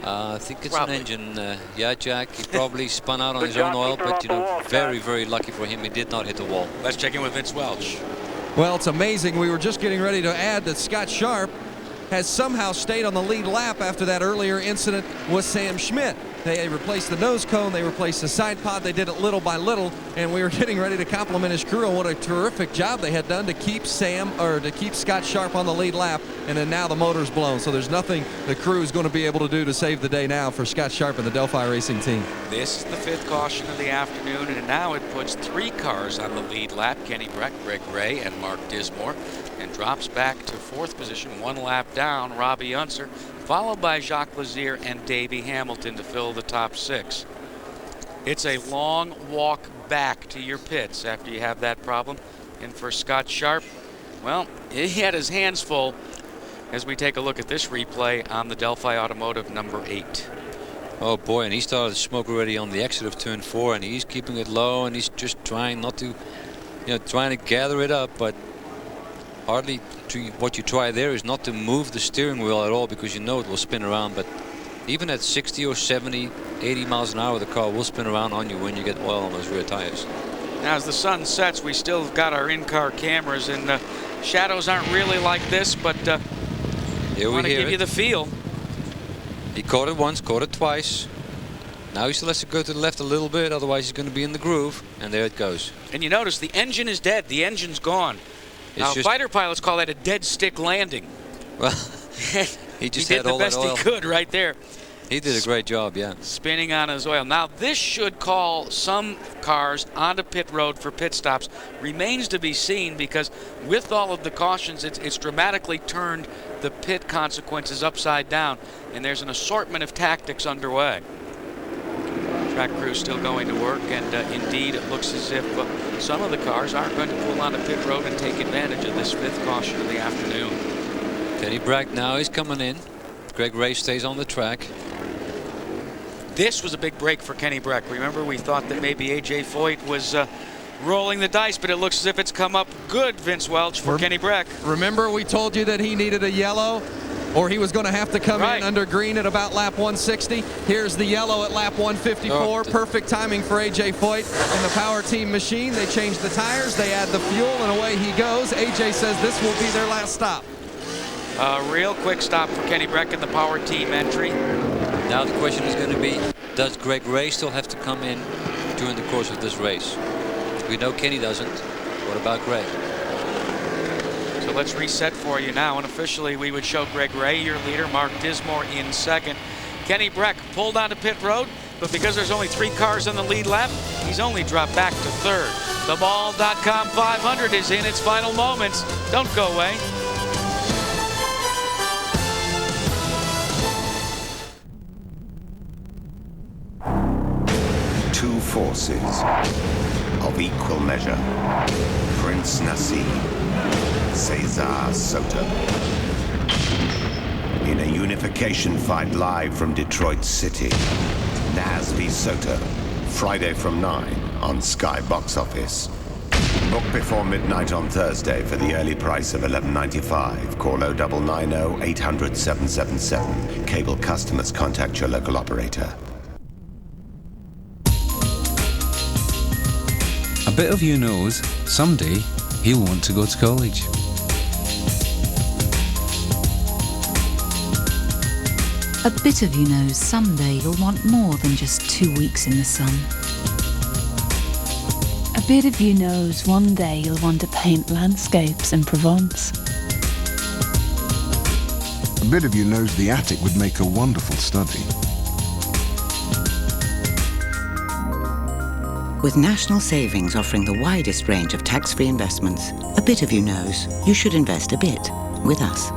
I think it's an engine. Yeah, Jack, he probably spun out on his own oil, but very, very lucky for him, he did not hit the wall. Let's check in with Vince Welch. Well, it's amazing. We were just getting ready to add that Scott Sharp has somehow stayed on the lead lap after that earlier incident with Sam Schmidt. They replaced the nose cone, they replaced the side pod, they did it little by little, and we were getting ready to compliment his crew on what a terrific job they had done to keep Scott Sharp on the lead lap, and then now the motor's blown, so there's nothing the crew is going to be able to do to save the day now for Scott Sharp and the Delphi Racing team. This is the 5th caution of the afternoon, and now it puts 3 cars on the lead lap, Kenny Breck, Greg Ray, and Mark Dismore, and drops back to 4th position, 1 lap down, Robbie Unser, followed by Jacques Lazier and Davey Hamilton to fill the top 6. It's a long walk back to your pits after you have that problem. And for Scott Sharp, well, he had his hands full as we take a look at this replay on the Delphi Automotive number 8. Oh boy, and he started to smoke already on the exit of turn 4, and he's keeping it low, and he's just trying not to, trying to gather it up, but hardly what you try there is not to move the steering wheel at all, because you know it will spin around. But even at 60 or 70, 80 miles an hour, the car will spin around on you when you get oil on those rear tires. Now, as the sun sets, we still got our in-car cameras, and shadows aren't really like this, but Here we want to hear give it. you the feel. He caught it once, caught it twice. Now he still has to go to the left a little bit, otherwise he's going to be in the groove. And there it goes. And you notice the engine is dead. The engine's gone. Now, fighter pilots call that a dead stick landing. Well, he just he had did all the best that oil. he could right there. He did a great job, yeah. Spinning on his oil. Now, this should call some cars onto pit road for pit stops. Remains to be seen because with all of the cautions, it's dramatically turned the pit consequences upside down. And there's an assortment of tactics underway. Track crew still going to work, and indeed it looks as if some of the cars are going to pull onto pit road and take advantage of this 5th caution of the afternoon. Kenny Brack now is coming in. Greg Ray stays on the track. This was a big break for Kenny Brack. Remember, we thought that maybe AJ Foyt was rolling the dice, but it looks as if it's come up good, Vince Welch, for Kenny Brack. Remember, we told you that he needed a yellow, or he was going to have to come in under green at about lap 160. Here's the yellow at lap 154. Perfect timing for AJ Foyt and the Power Team machine. They change the tires, they add the fuel, and away he goes. AJ says this will be their last stop. A real quick stop for Kenny Brack in the Power Team entry. Now the question is going to be, does Greg Ray still have to come in during the course of this race? We know Kenny doesn't. What about Greg? So let's reset for you now, and officially we would show Greg Ray, your leader, Mark Dismore in 2nd. Kenny Brack pulled onto pit road, but because there's only 3 cars on the lead lap, he's only dropped back to 3rd. The Ball.com 500 is in its final moments. Don't go away. Two forces of equal measure. Prince Nassim, Cesar Soto. In a unification fight live from Detroit City. Naz v Soto, Friday from 9 on Sky Box Office. Book before midnight on Thursday for the early price of $11.95. Call 0990 800 777. Cable customers contact your local operator. A bit of you knows someday he'll want to go to college. A bit of you knows someday you'll want more than just 2 weeks in the sun. A bit of you knows one day you'll want to paint landscapes in Provence. A bit of you knows the attic would make a wonderful study. With national savings offering the widest range of tax-free investments, a bit of you knows you should invest a bit with us.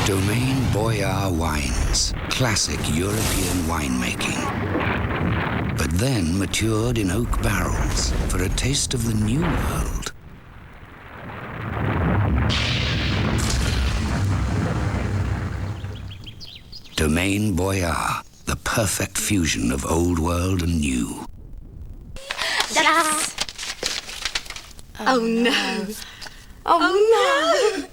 Domaine Boyar Wines. Classic European winemaking. But then matured in oak barrels for a taste of the New World. Domaine Boyar, the perfect fusion of old world and new. Yes. Oh no. Oh no.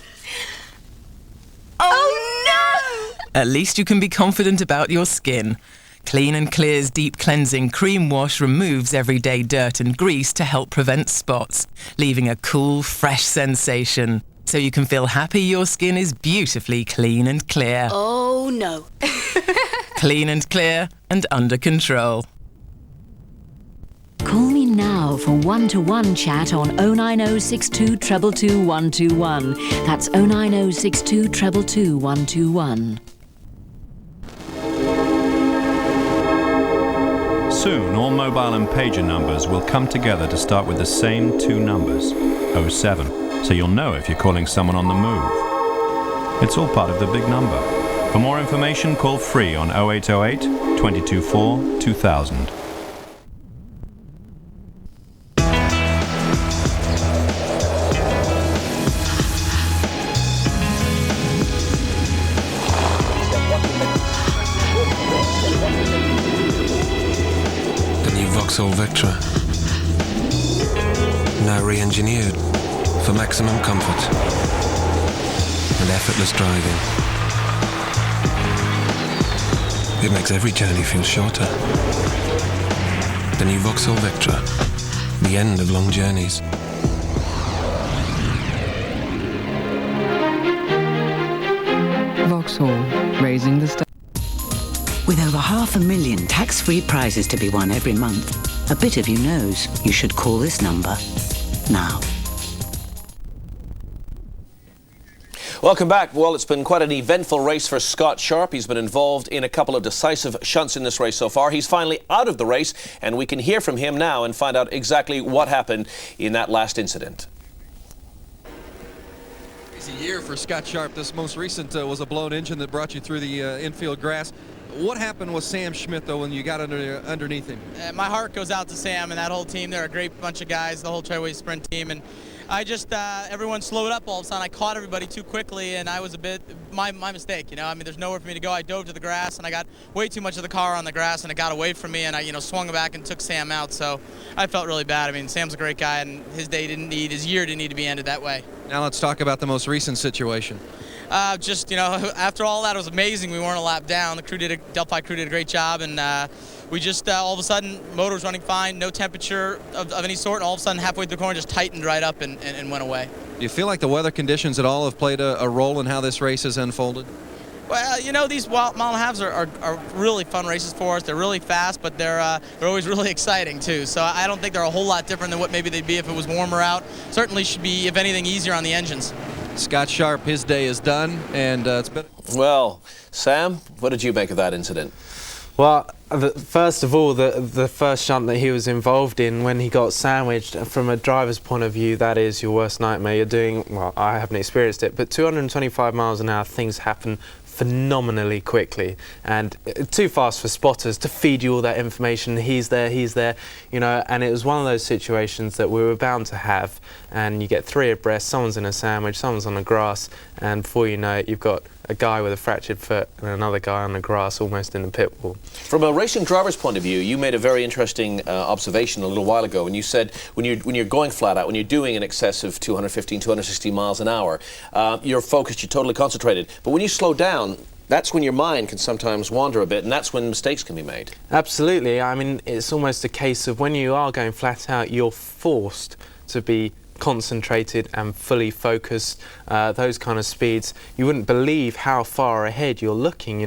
Oh no! At least you can be confident about your skin. Clean and Clear's deep cleansing cream wash removes everyday dirt and grease to help prevent spots, leaving a cool, fresh sensation. So you can feel happy your skin is beautifully clean and clear. Oh no. Clean and clear and under control. Call me now for one-to-one chat on 09062 222 121. That's 09062 222 121. Soon, all mobile and pager numbers will come together to start with the same 2 numbers, 07, so you'll know if you're calling someone on the move. It's all part of the big number. For more information, call free on 0808 224 2000. Vauxhall Vectra. Now re-engineered for maximum comfort and effortless driving. It makes every journey feel shorter. with the new Vauxhall Vectra. The end of long journeys. Vauxhall, raising the With over 500,000 tax-free prizes to be won every month, a bit of you knows you should call this number now. Welcome back. Well, it's been quite an eventful race for Scott Sharp. He's been involved in a couple of decisive shunts in this race so far. He's finally out of the race, and we can hear from him now and find out exactly what happened in that last incident. It's a year for Scott Sharp. This most recent was a blown engine that brought you through the infield grass. What happened with Sam Schmidt, though, when you got underneath him? My heart goes out to Sam and that whole team. They're a great bunch of guys, the whole Trailway Sprint team. And I just, everyone slowed up all of a sudden. I caught everybody too quickly, and I was a bit, my mistake, you know. I mean, there's nowhere for me to go. I dove to the grass, and I got way too much of the car on the grass, and it got away from me, and I, swung back and took Sam out. So I felt really bad. I mean, Sam's a great guy, and his year didn't need to be ended that way. Now let's talk about the most recent situation. After all that, it was amazing. We weren't a lap down. The Delphi crew did a great job, and we just all of a sudden, motor was running fine, no temperature of any sort, and all of a sudden, halfway through the corner, just tightened right up and went away. Do you feel like the weather conditions at all have played a role in how this race has unfolded? Well, these mile and a halves are really fun races for us. They're really fast, but they're always really exciting too. So I don't think they're a whole lot different than what maybe they'd be if it was warmer out. Certainly should be, if anything, easier on the engines. Scott Sharp, his day is done, and it's been... Well, Sam, what did you make of that incident? Well, first of all, the first shunt that he was involved in when he got sandwiched, from a driver's point of view, that is your worst nightmare. You're doing, well, I haven't experienced it, but 225 miles an hour, things happen phenomenally quickly, and too fast for spotters to feed you all that information. He's there, and it was one of those situations that we were bound to have, and you get three abreast, someone's in a sandwich, someone's on the grass, and before you know it, you've got a guy with a fractured foot and another guy on the grass almost in the pit wall. From a racing driver's point of view, you made a very interesting observation a little while ago, and you said when you're going flat out, when you're doing in excess of 215, 260 miles an hour, you're focused, you're totally concentrated. But when you slow down, that's when your mind can sometimes wander a bit, and that's when mistakes can be made. Absolutely. I mean, it's almost a case of when you are going flat out, you're forced to be concentrated and fully focused. Those kind of speeds, you wouldn't believe how far ahead you're looking.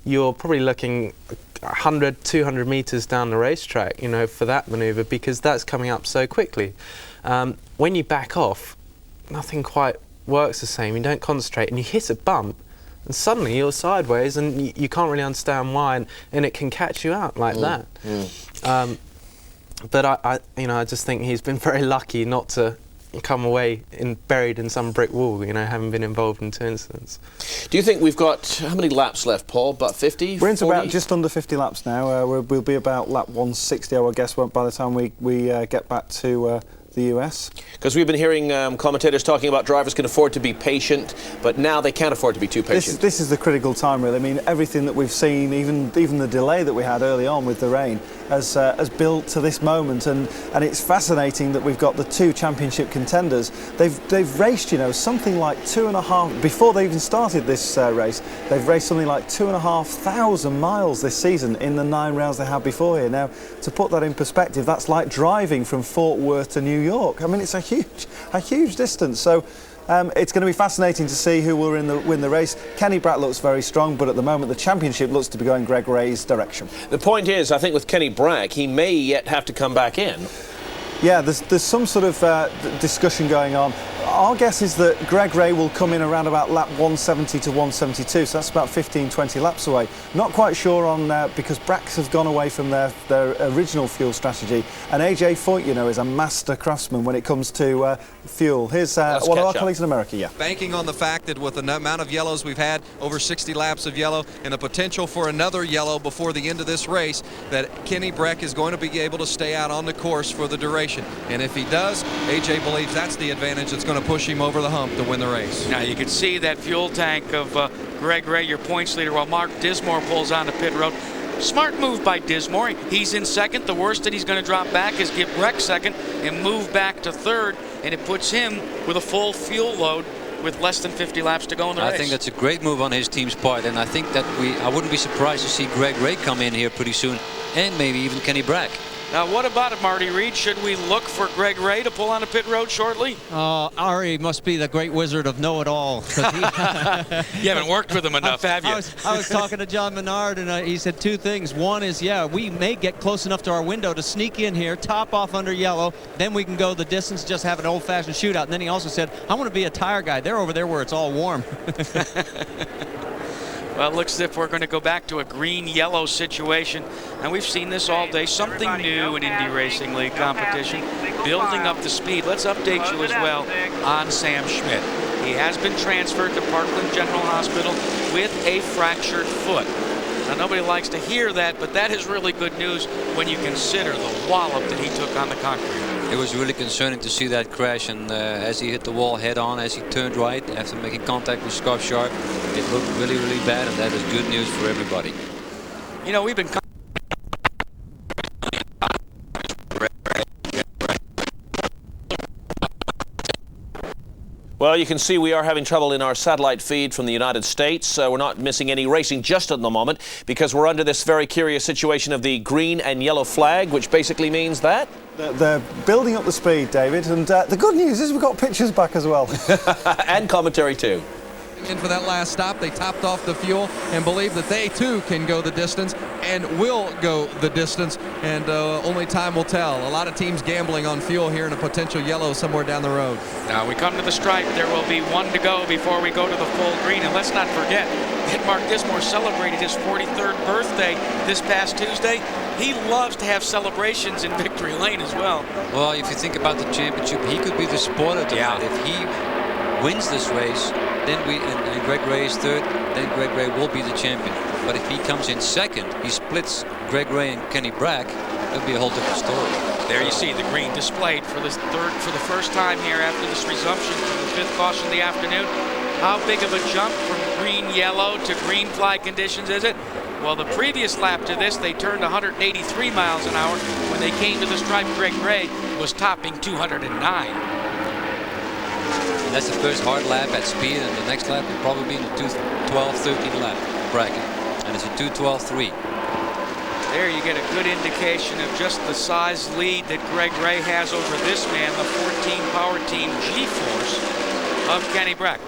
You're probably looking 100, 200 meters down the racetrack, for that maneuver, because that's coming up so quickly. When you back off, nothing quite works the same. You don't concentrate, and you hit a bump, and suddenly you're sideways, and you can't really understand why, and it can catch you out like that. But I just think he's been very lucky not to come away buried in some brick wall, having been involved in two incidents. Do you think we've got, how many laps left, Paul? About 50? We're into about just under 50 laps now. We'll be about lap 160, I would guess, by the time we get back to the US. Because we've been hearing commentators talking about drivers can afford to be patient, but now they can't afford to be too patient. This is the critical time, really. I mean, everything that we've seen, even the delay that we had early on with the rain, has built to this moment, and it's fascinating that we've got the two championship contenders. They've raced, something like 2.5 before they even started this race. They've raced something like 2,500 miles this season in the 9 rounds they had before here. Now, to put that in perspective, that's like driving from Fort Worth to New York. I mean, it's a huge distance. So it's going to be fascinating to see who will win the race. Kenny Brack looks very strong, but at the moment the championship looks to be going Greg Ray's direction. The point is, I think with Kenny Brack, he may yet have to come back in. Yeah, there's some sort of discussion going on. Our guess is that Greg Ray will come in around about lap 170 to 172, so that's about 15-20 laps away. Not quite sure on because Bracks have gone away from their original fuel strategy, and AJ Foyt, is a master craftsman when it comes to fuel. Here's one of our colleagues in America, Banking on the fact that with the amount of yellows we've had, over 60 laps of yellow, and the potential for another yellow before the end of this race, that Kenny Brack is going to be able to stay out on the course for the duration. And if he does, AJ believes that's the advantage that's going to push him over the hump to win the race. Now you can see that fuel tank of Greg Ray, your points leader, while Mark Dismore pulls on the pit road. Smart move by Dismore. He's in second. The worst that he's going to drop back is give Breck second and move back to third, and it puts him with a full fuel load with less than 50 laps to go in the race. I think that's a great move on his team's part, and I think that I wouldn't be surprised to see Greg Ray come in here pretty soon, and maybe even Kenny Brack. Now, what about it, Marty Reed? Should we look for Greg Ray to pull on a pit road shortly? Ari must be the great wizard of know-it-all. You haven't worked with him enough, have you? I was talking to John Menard, and he said two things. One is, yeah, we may get close enough to our window to sneak in here, top off under yellow, then we can go the distance, just have an old-fashioned shootout. And then he also said, I want to be a tire guy. They're over there where it's all warm. Well, it looks as if we're going to go back to a green-yellow situation. And we've seen this all day, something new in Indy Racing League competition, building up the speed. Let's update you as well on Sam Schmidt. He has been transferred to Parkland General Hospital with a fractured foot. Now, nobody likes to hear that, but that is really good news when you consider the wallop that he took on the concrete. It was really concerning to see that crash, and as he hit the wall head on, as he turned right after making contact with Scott Sharp, it looked really, really bad, and that is good news for everybody. You know, we've been Well, you can see we are having trouble in our satellite feed from the United States. We're not missing any racing just at the moment because we're under this very curious situation of the green and yellow flag, which basically means that they're building up the speed, David, and the good news is we've got pictures back as well. And commentary too. In for that last stop, they topped off the fuel and believe that they too can go the distance and will go the distance, and only time will tell. A lot of teams gambling on fuel here in a potential yellow somewhere down the road. Now we come to the stripe. There will be one to go before we go to the full green, and let's not forget that Mark Dismore celebrated his 43rd birthday this past Tuesday. He loves to have celebrations in Victory Lane as well. Well, if you think about the championship, he could be the spoiler tonight. If he wins this race, then and Greg Ray is third, then Greg Ray will be the champion. But if he comes in second, he splits Greg Ray and Kenny Brack, it'll be a whole different story. There you see the green displayed for the first time here after this resumption for the fifth caution of the afternoon. How big of a jump from green-yellow to green flag conditions is it? Well, the previous lap to this, they turned 183 miles an hour. When they came to the stripe, Greg Ray was topping 209. That's the first hard lap at speed, and the next lap will probably be in the 2:12.13 lap bracket, and it's a 2:12.3. There you get a good indication of just the size lead that Greg Ray has over this man, the 14 Power Team G-Force of Kenny Brack.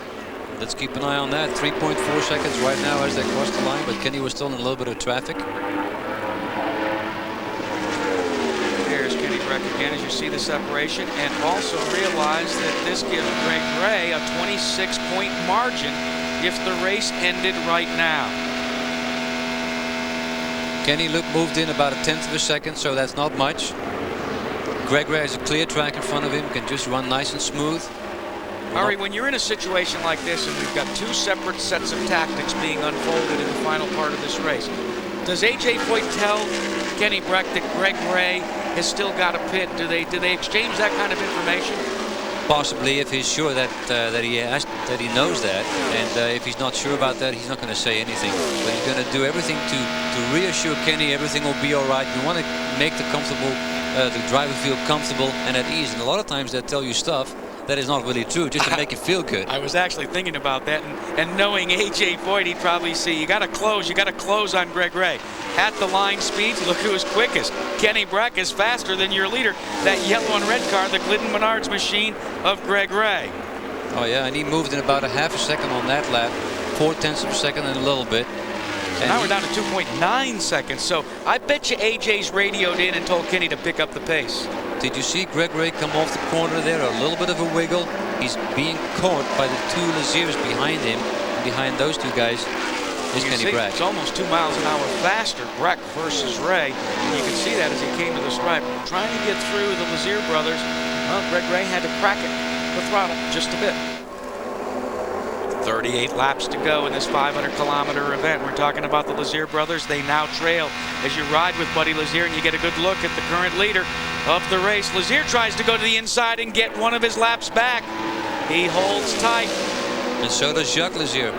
Let's keep an eye on that. 3.4 seconds right now as they cross the line, but Kenny was still in a little bit of traffic. Again, as you see the separation, and also realize that this gives Greg Ray a 26-point margin if the race ended right now. Kenny moved in about 1/10 of a second, so that's not much. Greg Ray has a clear track in front of him, can just run nice and smooth. Ari, when you're in a situation like this and we've got two separate sets of tactics being unfolded in the final part of this race, does A.J. Foyt tell Kenny Brack that Greg Ray has still got a pit? Do they exchange that kind of information? Possibly, if he's sure that he knows that, and if he's not sure about that, he's not going to say anything. But he's going to do everything to reassure Kenny everything will be all right. We want to make the driver feel comfortable and at ease. And a lot of times they tell you stuff that is not really true, just to make you feel good. I was actually thinking about that, and knowing A.J. Foyt, he'd probably see, you got to close on Greg Ray. At the line speeds, look who is quickest. Kenny Brack is faster than your leader. That yellow and red car, the Glidden Menards machine of Greg Ray. Oh yeah, and he moved in about a half a second on that lap, 0.4 of a second and a little bit. And now we're down to 2.9 seconds, so I bet you AJ's radioed in and told Kenny to pick up the pace. Did you see Greg Ray come off the corner there? A little bit of a wiggle. He's being caught by the two Laziers behind him. And behind those two guys is Kenny Brack. It's almost 2 miles an hour faster, Brack versus Ray. And you can see that as he came to the stripe. Trying to get through the Lazier brothers. Well, Greg Ray had to crack it, the throttle, just a bit. 38 laps to go in this 500-kilometer event. We're talking about the Lazier brothers. They now trail as you ride with Buddy Lazier, and you get a good look at the current leader of the race. Lazier tries to go to the inside and get one of his laps back. He holds tight. And so does Jacques Lazier.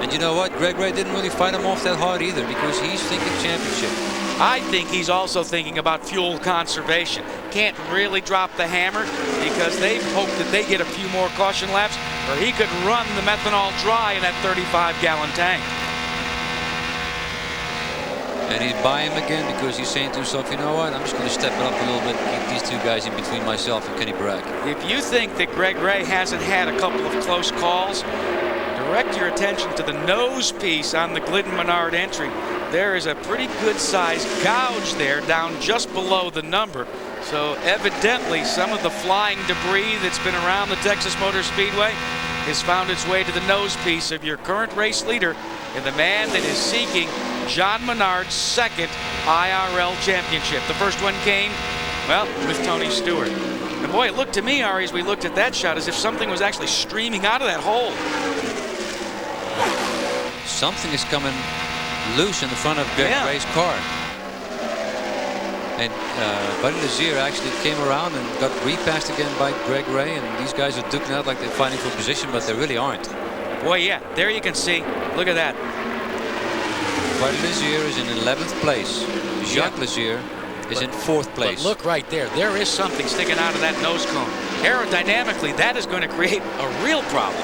And you know what? Greg Ray didn't really fight him off that hard either, because he's thinking championship. I think he's also thinking about fuel conservation. Can't really drop the hammer because they hope that they get a few more caution laps, or he could run the methanol dry in that 35-gallon tank. And he's by him again because he's saying to himself, you know what, I'm just going to step it up a little bit and keep these two guys in between myself and Kenny Brack. If you think that Greg Ray hasn't had a couple of close calls, direct your attention to the nose piece on the Glidden Menard entry. There is a pretty good sized gouge there down just below the number. So evidently some of the flying debris that's been around the Texas Motor Speedway has found its way to the nose piece of your current race leader and the man that is seeking John Menard's second IRL championship. The first one came, well, with Tony Stewart. And boy, it looked to me, Ari, as we looked at that shot, as if something was actually streaming out of that hole. Something is coming loose in the front of Greg Ray's car. And Buddy Lazier actually came around and got repassed again by Greg Ray, and these guys are duking out like they're fighting for position, but they really aren't. Boy, yeah, there you can see. Look at that. Buddy Lazier is in 11th place. Jacques Lazier is in 4th place. But look right there. There is something sticking out of that nose cone. Aerodynamically, that is going to create a real problem.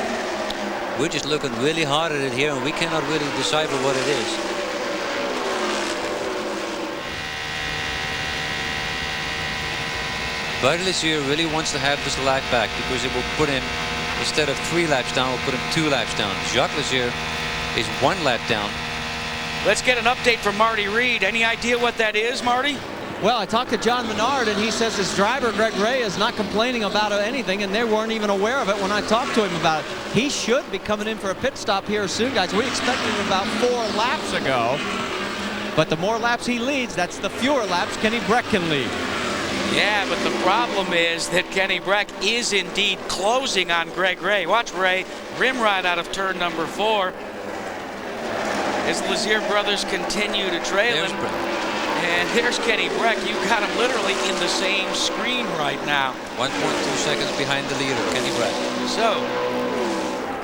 We're just looking really hard at it here, and we cannot really decipher what it is. Buddy Lazier really wants to have this lap back because it will put him, instead of 3 laps down, will put him 2 laps down. Jacques Lazier is 1 lap down. Let's get an update from Marty Reed. Any idea what that is, Marty? Well, I talked to John Menard, and he says his driver, Greg Ray, is not complaining about anything, and they weren't even aware of it when I talked to him about it. He should be coming in for a pit stop here soon, guys. We expected him about 4 laps ago. But the more laps he leads, that's the fewer laps Kenny Brack can lead. Yeah, but the problem is that Kenny Brack is indeed closing on Greg Ray. Watch Ray rim ride out of turn number 4 as the Lazier brothers continue to trail him. And there's Kenny Brack. You got him literally in the same screen right now. 1.2 seconds behind the leader, Kenny Brack. So,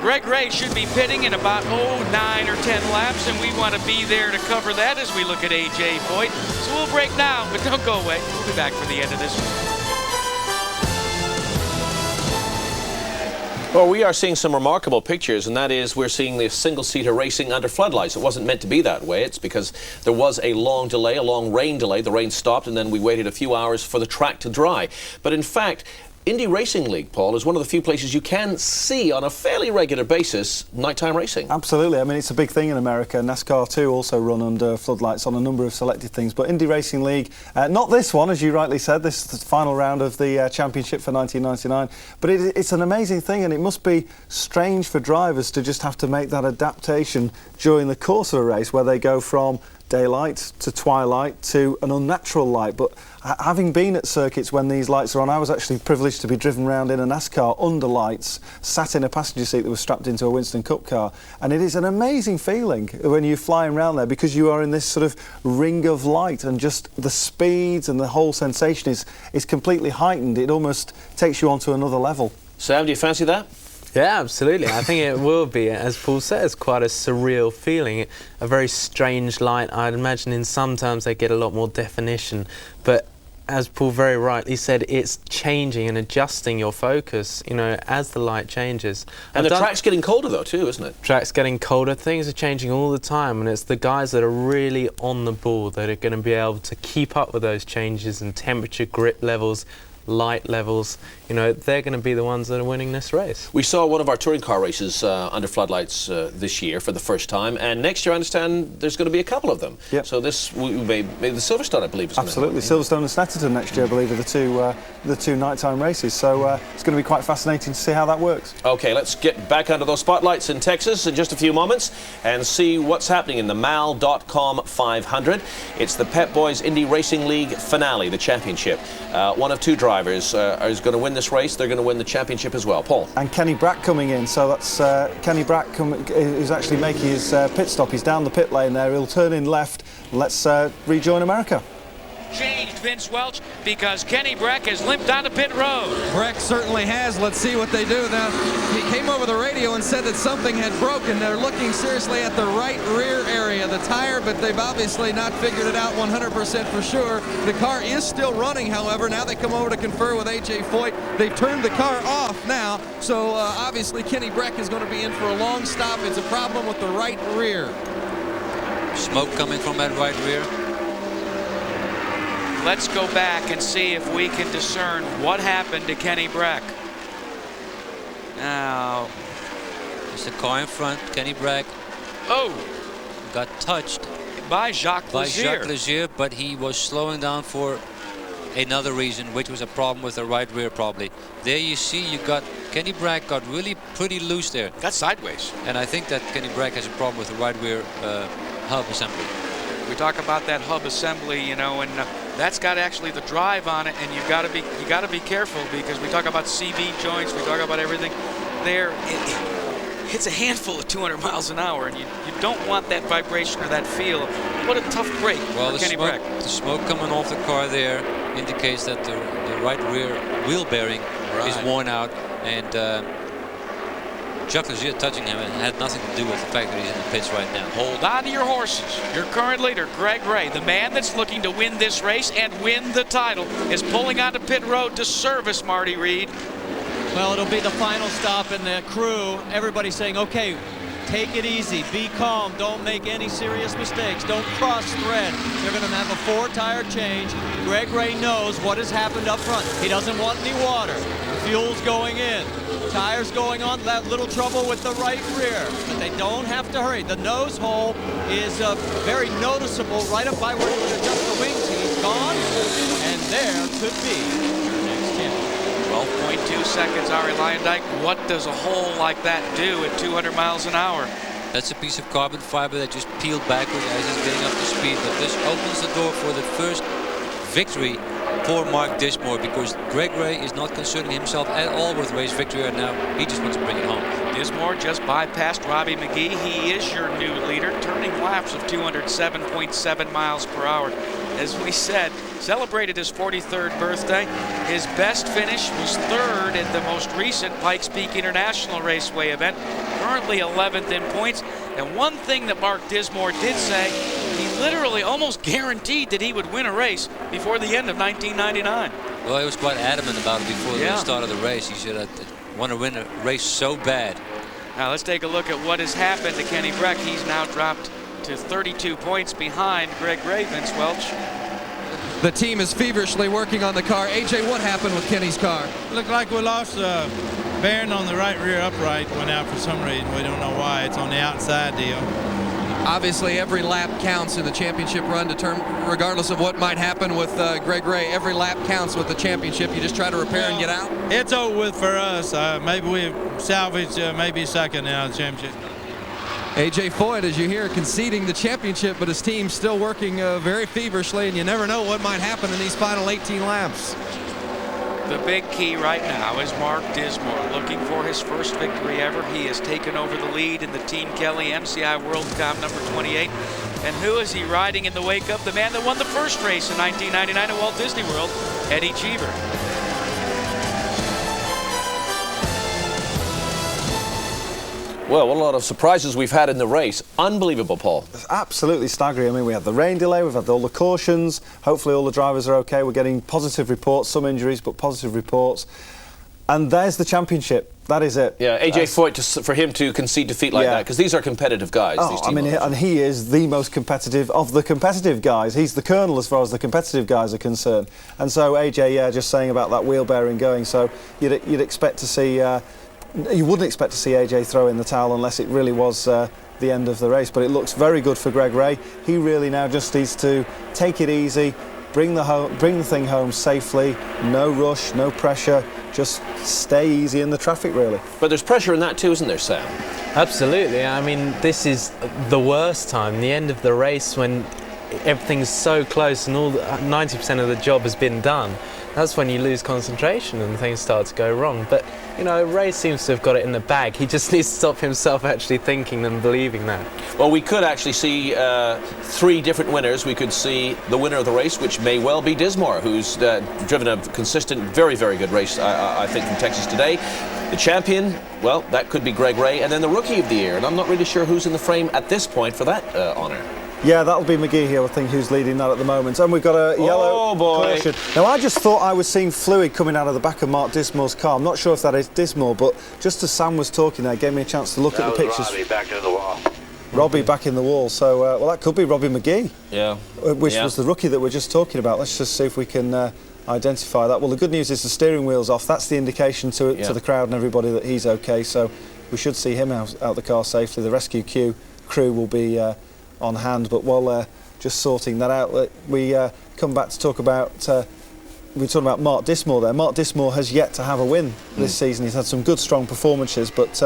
Greg Ray should be pitting in about 9 or 10 laps, and we want to be there to cover that as we look at A.J. Foyt. So we'll break now, but don't go away. We'll be back for the end of this. Well, we are seeing some remarkable pictures, and that is we're seeing the single-seater racing under floodlights. It wasn't meant to be that way. It's because there was a long delay, a long rain delay. The rain stopped, and then we waited a few hours for the track to dry. But in fact, Indy Racing League, Paul, is one of the few places you can see on a fairly regular basis nighttime racing. Absolutely. I mean, it's a big thing in America. NASCAR too also run under floodlights on a number of selected things. But Indy Racing League, not this one, as you rightly said, this is the final round of the championship for 1999. But it's an amazing thing, and it must be strange for drivers to just have to make that adaptation during the course of a race where they go from daylight to twilight to an unnatural light. But having been at circuits when these lights are on, I was actually privileged to be driven around in a NASCAR under lights, sat in a passenger seat that was strapped into a Winston Cup car, and it is an amazing feeling when you're flying around there because you are in this sort of ring of light, and just the speeds and the whole sensation is completely heightened. It almost takes you onto another level. Sam, do you fancy that? Yeah, absolutely. I think it will be, as Paul says, quite a surreal feeling, a very strange light. I'd imagine in some terms they get a lot more definition, but as Paul very rightly said, it's changing and adjusting your focus, you know, as the light changes. And the track's getting colder though too, isn't it? Track's getting colder, things are changing all the time, and it's the guys that are really on the ball that are going to be able to keep up with those changes in temperature, grip levels, light levels. You know, they're going to be the ones that are winning this race. We saw one of our touring car races under floodlights this year for the first time, and next year I understand there's going to be a couple of them. Yep. So this may the Silverstone, I believe, is absolutely. Silverstone and Snetterton next year, I believe, are the two nighttime races. So it's going to be quite fascinating to see how that works. Okay, let's get back under those spotlights in Texas in just a few moments and see what's happening in the Mal.com 500. It's the Pep Boys Indy Racing League finale, the championship. One of two drivers is going to win this race. They're going to win the championship as well. Paul. And Kenny Brack coming in. So that's Kenny Brack who's actually making his pit stop. He's down the pit lane there. He'll turn in left. Let's rejoin America. Changed, Vince Welch, because Kenny Brack has limped onto pit road. Brack certainly has. Let's see what they do. Now, he came over the radio and said that something had broken. They're looking seriously at the right rear area, the tire, but they've obviously not figured it out 100% for sure. The car is still running, however. Now they come over to confer with A.J. Foyt. They've turned the car off now, so obviously Kenny Brack is going to be in for a long stop. It's a problem with the right rear. Smoke coming from that right rear. Let's go back and see if we can discern what happened to Kenny Brack. Now, there's the car in front. Kenny Brack. Oh, got touched by Jacques Legier, but he was slowing down for another reason, which was a problem with the right rear probably. There you see, you got Kenny Brack got really pretty loose there. Got sideways. And I think that Kenny Brack has a problem with the right rear hub assembly. We talk about that hub assembly, you know, and that's got actually the drive on it, and you got to be careful, because we talk about CV joints, we talk about everything. There, it's a handful of 200 miles an hour, and you don't want that vibration or that feel. What a tough break for Kenny Brack. The smoke coming off the car there indicates that the right rear wheel bearing is worn out, and Jacques Legier touching him had nothing to do with the fact that he's in the pits right now. Hold on to your horses. Your current leader, Greg Ray, the man that's looking to win this race and win the title, is pulling onto pit road to service Marty Reed. Well, it'll be the final stop, and the crew, everybody's saying, okay, take it easy, be calm, don't make any serious mistakes, don't cross thread. They're going to have a 4-tire change. Greg Ray knows what has happened up front. He doesn't want any water. Fuel's going in. Tires going on, that little trouble with the right rear, but they don't have to hurry. The nose hole is very noticeable right up by where he would adjust the wings. He's gone, and there could be your next champion. 12.2 seconds, Arie Luyendyk. What does a hole like that do at 200 miles an hour? That's a piece of carbon fiber that just peeled backwards as he's getting up to speed, but this opens the door for the first victory for Mark Dismore, because Greg Ray is not concerning himself at all with race victory right now. He just wants to bring it home. Dismore just bypassed Robbie McGee. He is your new leader, turning laps of 207.7 miles per hour. As we said, celebrated his 43rd birthday. His best finish was 3rd at the most recent Pikes Peak International Raceway event, currently 11th in points. And one thing that Mark Dismore did say, he literally almost guaranteed that he would win a race before the end of 1999. Well, he was quite adamant about it before the start of the race. He said, I want to win a race so bad. Now let's take a look at what has happened to Kenny Brack. He's now dropped to 32 points behind Greg Ray, Vince Welch. The team is feverishly working on the car. AJ, what happened with Kenny's car? Looked like we lost bearing on the right rear upright. Went out for some reason. We don't know why. It's on the outside deal. Obviously, every lap counts in the championship run, regardless of what might happen with Greg Ray. Every lap counts with the championship. You just try to repair and get out. It's over with for us. Maybe we salvage maybe second now in the championship. AJ Foyt, as you hear, conceding the championship, but his team's still working very feverishly, and you never know what might happen in these final 18 laps. The big key right now is Mark Dismore looking for his first victory ever. He has taken over the lead in the Team Kelly MCI World Cup number 28. And who is he riding in the wake of? The man that won the first race in 1999 at Walt Disney World, Eddie Cheever. Well, what a lot of surprises we've had in the race. Unbelievable, Paul. It's absolutely staggering. I mean, we had the rain delay, we've had all the cautions. Hopefully all the drivers are okay. We're getting positive reports, some injuries, but positive reports. And there's the championship. That is it. Yeah, AJ Foyt, for him to concede defeat like that, because these are competitive guys. Oh, these team I mean, and he is the most competitive of the competitive guys. He's the colonel as far as the competitive guys are concerned. And so AJ, just saying about that wheel bearing going, so you'd expect to see... you wouldn't expect to see AJ throw in the towel unless it really was the end of the race, but it looks very good for Greg Ray. He really now just needs to take it easy, bring the thing home safely, no rush, no pressure, just stay easy in the traffic, really. But there's pressure in that too, isn't there, Sam? Absolutely. I mean, this is the worst time, the end of the race, when everything's so close and all 90% of the job has been done. That's when you lose concentration and things start to go wrong. But, you know, Ray seems to have got it in the bag. He just needs to stop himself actually thinking and believing that. Well, we could actually see 3 different winners. We could see the winner of the race, which may well be Dismore, who's driven a consistent, very, very good race, I think, from Texas today. The champion, well, that could be Greg Ray. And then the Rookie of the Year. And I'm not really sure who's in the frame at this point for that honour. Yeah, that'll be McGee here, I think, who's leading that at the moment. And we've got a yellow caution. Now, I just thought I was seeing fluid coming out of the back of Mark Dismore's car. I'm not sure if that is Dismore, but just as Sam was talking there, gave me a chance to look at the pictures. Robbie, back to the wall. Robbie back in the wall. So, well, that could be Robbie McGee. Yeah. Which was the rookie that we're just talking about. Let's just see if we can identify that. Well, the good news is the steering wheel's off. That's the indication to the crowd and everybody that he's okay. So we should see him out the car safely. The rescue crew will be on hand. But while just sorting that out, we come back to talk about... we're talking about Mark Dismore there. Mark Dismore has yet to have a win this season. He's had some good, strong performances, but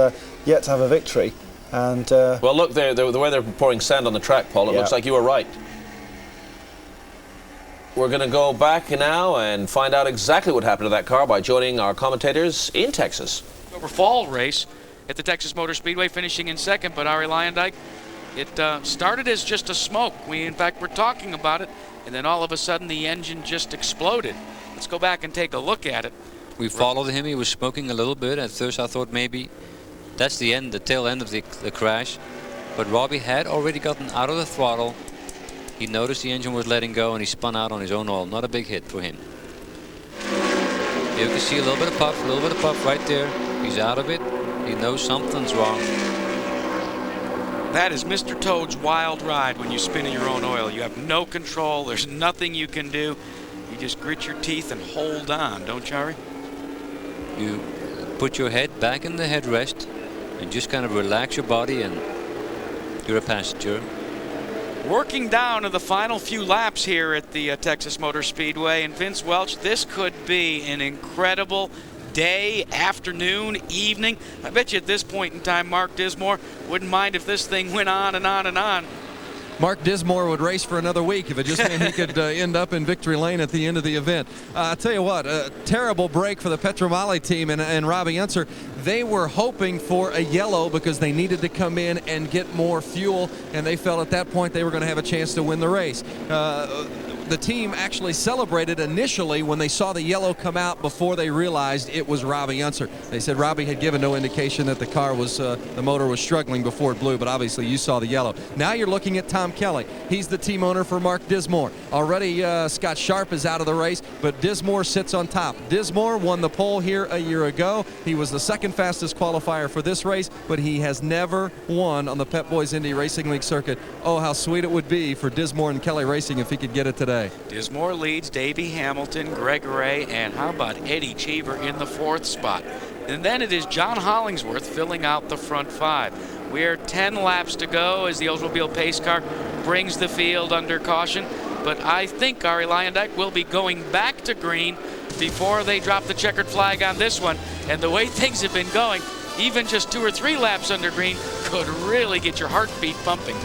yet to have a victory. And well, look, the way they're pouring sand on the track, Paul, it looks like you were right. We're going to go back now and find out exactly what happened to that car by joining our commentators in Texas. Over fall race at the Texas Motor Speedway, finishing in second, but Arie Luyendyk, it started as just a smoke. We, in fact, were talking about it, and then all of a sudden the engine just exploded. Let's go back and take a look at it. We followed him. He was smoking a little bit. At first I thought maybe that's the end, the tail end of the crash. But Robbie had already gotten out of the throttle. He noticed the engine was letting go and he spun out on his own oil. Not a big hit for him. Here you can see a little bit of puff right there. He's out of it. He knows something's wrong. That is Mr. Toad's wild ride when you spin in your own oil. You have no control. There's nothing you can do. You just grit your teeth and hold on, don't you, Arie? You put your head back in the headrest and just kind of relax your body, and you're a passenger. Working down to the final few laps here at the Texas Motor Speedway, and Vince Welch, this could be an incredible day, afternoon, evening. I bet you at this point in time, Mark Dismore wouldn't mind if this thing went on and on and on. Mark Dismore would race for another week if it just meant he could end up in victory lane at the end of the event. I'll tell you what, a terrible break for the Petromali team and Robbie Unser. They were hoping for a yellow because they needed to come in and get more fuel, and they felt at that point they were going to have a chance to win the race. The team actually celebrated initially when they saw the yellow come out before they realized it was Robbie Unser. They said Robbie had given no indication that the car was, the motor was struggling before it blew, but obviously you saw the yellow. Now you're looking at Tom Kelly. He's the team owner for Mark Dismore. Already Scott Sharp is out of the race, but Dismore sits on top. Dismore won the pole here a year ago. He was the second fastest qualifier for this race, but he has never won on the Pep Boys Indy Racing League circuit. Oh, how sweet it would be for Dismore and Kelly Racing if he could get it today. Dismore leads Davey Hamilton, Greg Ray, and how about Eddie Cheever in the 4th spot. And then it is John Hollingsworth filling out the front 5. We're 10 laps to go as the Oldsmobile pace car brings the field under caution. But I think Arie Luyendyk will be going back to green before they drop the checkered flag on this one. And the way things have been going, even just 2 or 3 laps under green could really get your heartbeat pumping.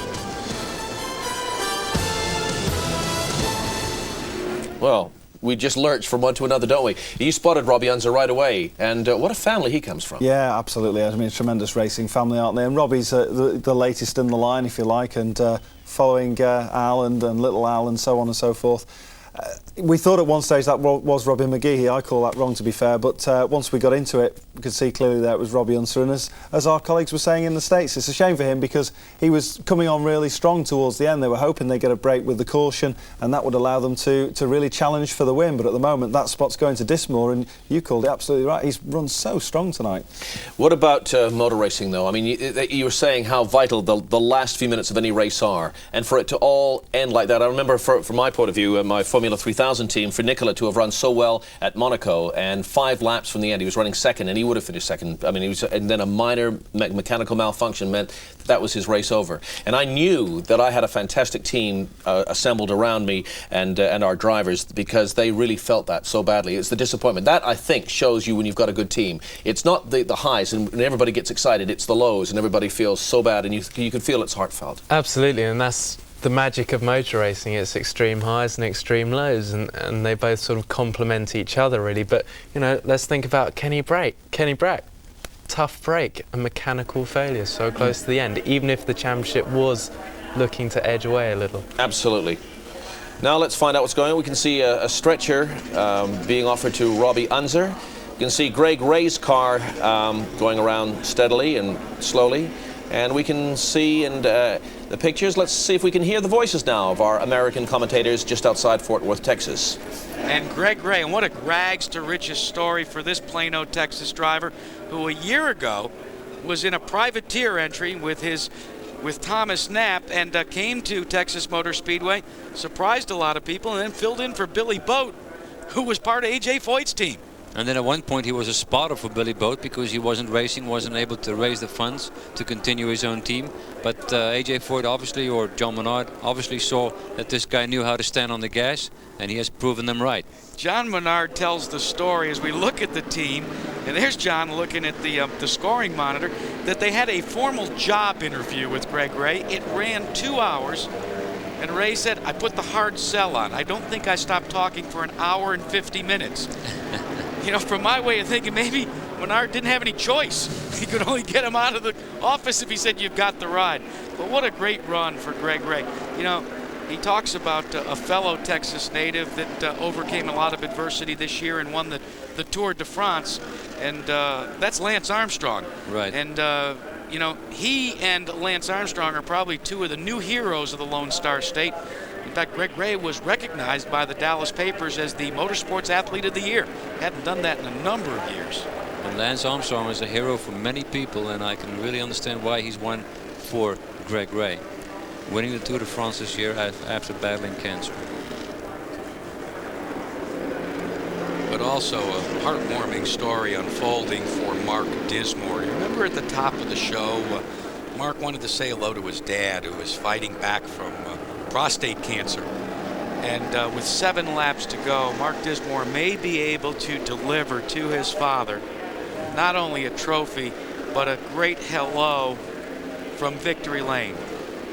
Well, we just lurch from one to another, don't we? You spotted Robbie Unser right away, and what a family he comes from. Yeah, absolutely. I mean, a tremendous racing family, aren't they? And Robbie's the latest in the line, if you like, and following Al and little Al and so on and so forth. We thought at one stage that was Robbie McGee. I call that wrong, to be fair, but once we got into it, we could see clearly that it was Robbie Unser. And as our colleagues were saying in the States, it's a shame for him because he was coming on really strong towards the end. They were hoping they'd get a break with the caution, and that would allow them to really challenge for the win. But at the moment, that spot's going to Dismore, and you called it absolutely right. He's run so strong tonight. What about motor racing, though? I mean, you were saying how vital the last few minutes of any race are, and for it to all end like that. I remember, from my point of view, my Formula 3000 team, for Nicola to have run so well at Monaco, and 5 laps from the end he was running second, and he would have finished second. I mean, and then a minor mechanical malfunction meant that was his race over. And I knew that I had a fantastic team assembled around me and our drivers, because they really felt that so badly. It's the disappointment that, I think, shows you when you've got a good team. It's not the highs and everybody gets excited, it's the lows and everybody feels so bad, and you can feel it's heartfelt. Absolutely, and that's the magic of motor racing. It's extreme highs and extreme lows, and they both sort of complement each other, really. But, you know, let's think about Kenny Brack. Tough break, a mechanical failure so close to the end, even if the championship was looking to edge away a little. Absolutely. Now let's find out what's going on. We can see a stretcher being offered to Robbie Unser. You can see Greg Ray's car going around steadily and slowly. And we can see the pictures. Let's see if we can hear the voices now of our American commentators just outside Fort Worth, Texas. And Greg Ray, and what a rags to riches story for this Plano, Texas driver, who a year ago was in a privateer entry with his with Thomas Knapp and came to Texas Motor Speedway, surprised a lot of people, and then filled in for Billy Boat, who was part of A.J. Foyt's team. And then at one point he was a spotter for Billy Boat because he wasn't racing, wasn't able to raise the funds to continue his own team. But A.J. Foyt obviously, or John Menard, obviously saw that this guy knew how to stand on the gas, and he has proven them right. John Menard tells the story as we look at the team, and there's John looking at the scoring monitor, that they had a formal job interview with Greg Ray. It ran 2 hours, and Ray said, I put the hard sell on. I don't think I stopped talking for an hour and 50 minutes. You know, from my way of thinking, maybe Menard didn't have any choice. He could only get him out of the office if he said, you've got the ride. But what a great run for Greg Ray. You know, he talks about a fellow Texas native that overcame a lot of adversity this year and won the Tour de France, and that's Lance Armstrong. Right. And, you know, he and Lance Armstrong are probably two of the new heroes of the Lone Star State. In fact, Greg Ray was recognized by the Dallas papers as the Motorsports Athlete of the Year. Hadn't done that in a number of years. And Lance Armstrong is a hero for many people, and I can really understand why he's one for Greg Ray. Winning the Tour de France this year after battling cancer. But also a heartwarming story unfolding for Mark Dismore. You remember at the top of the show, Mark wanted to say hello to his dad, who was fighting back from prostate cancer. And with 7 laps to go, Mark Dismore may be able to deliver to his father not only a trophy, but a great hello from Victory Lane.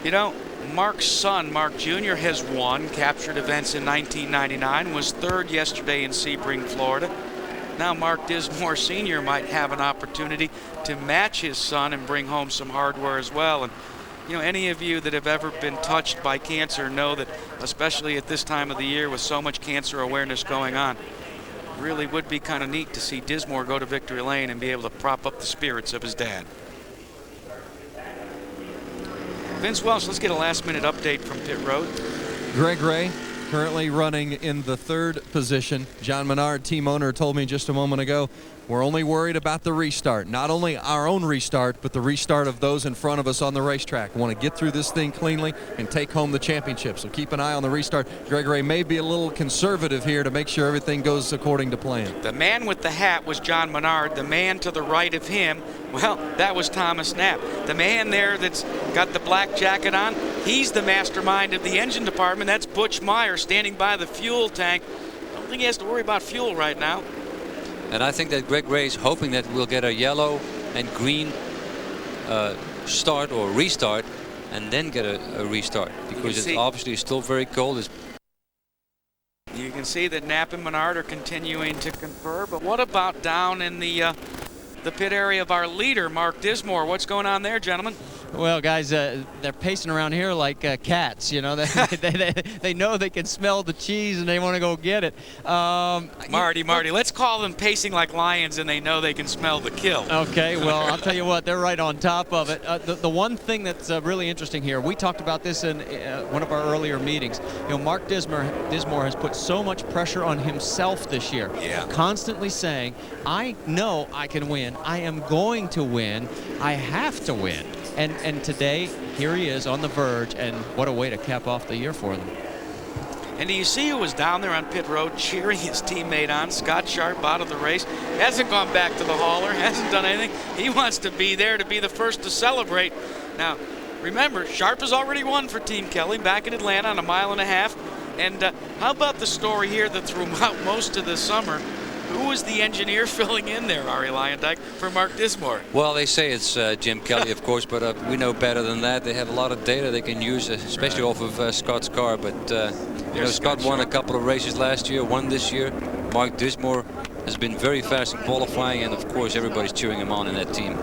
You know, Mark's son, Mark Jr., has won captured events in 1999, was 3rd yesterday in Sebring, Florida. Now Mark Dismore Sr. might have an opportunity to match his son and bring home some hardware as well. And you know, any of you that have ever been touched by cancer know that, especially at this time of the year with so much cancer awareness going on, really would be kind of neat to see Dismore go to Victory Lane and be able to prop up the spirits of his dad. Vince Welch, let's get a last-minute update from pit road. Greg Ray currently running in the 3rd position. John Menard, team owner, told me just a moment ago, we're only worried about the restart. Not only our own restart, but the restart of those in front of us on the racetrack. We want to get through this thing cleanly and take home the championship. So keep an eye on the restart. Greg Ray may be a little conservative here to make sure everything goes according to plan. The man with the hat was John Menard. The man to the right of him, well, that was Thomas Knapp. The man there that's got the black jacket on, he's the mastermind of the engine department. That's Butch Meyer standing by the fuel tank. I don't think he has to worry about fuel right now. And I think that Greg Ray is hoping that we'll get a yellow and green start or restart, and then get a restart, because it's obviously still very cold. You can see that Knapp and Menard are continuing to confer, but what about down in the pit area of our leader, Mark Dismore? What's going on there, gentlemen? Well, guys, they're pacing around here like cats. You know, they know they can smell the cheese and they want to go get it. Marty, let's call them pacing like lions and they know they can smell the kill. Okay, well, I'll tell you what, they're right on top of it. The one thing that's really interesting here, we talked about this in one of our earlier meetings. You know, Mark Dismore has put so much pressure on himself this year. Yeah. Constantly saying, I know I can win. I am going to win. I have to win. And today, here he is on the verge, and what a way to cap off the year for them. And do you see who was down there on pit road cheering his teammate on? Scott Sharp out of the race. Hasn't gone back to the hauler, hasn't done anything. He wants to be there to be the first to celebrate. Now, remember, Sharp has already won for Team Kelly back in Atlanta on 1.5 miles. And how about the story here that threw him out most of the summer? Who was the engineer filling in there, Arie Luyendyk, for Mark Dismore? Well, they say it's Jim Kelly, of course, but we know better than that. They have a lot of data they can use, especially off of Scott's car. But you know, Scott won a couple of races last year, won this year. Mark Dismore has been very fast in qualifying, and of course, everybody's cheering him on in that team.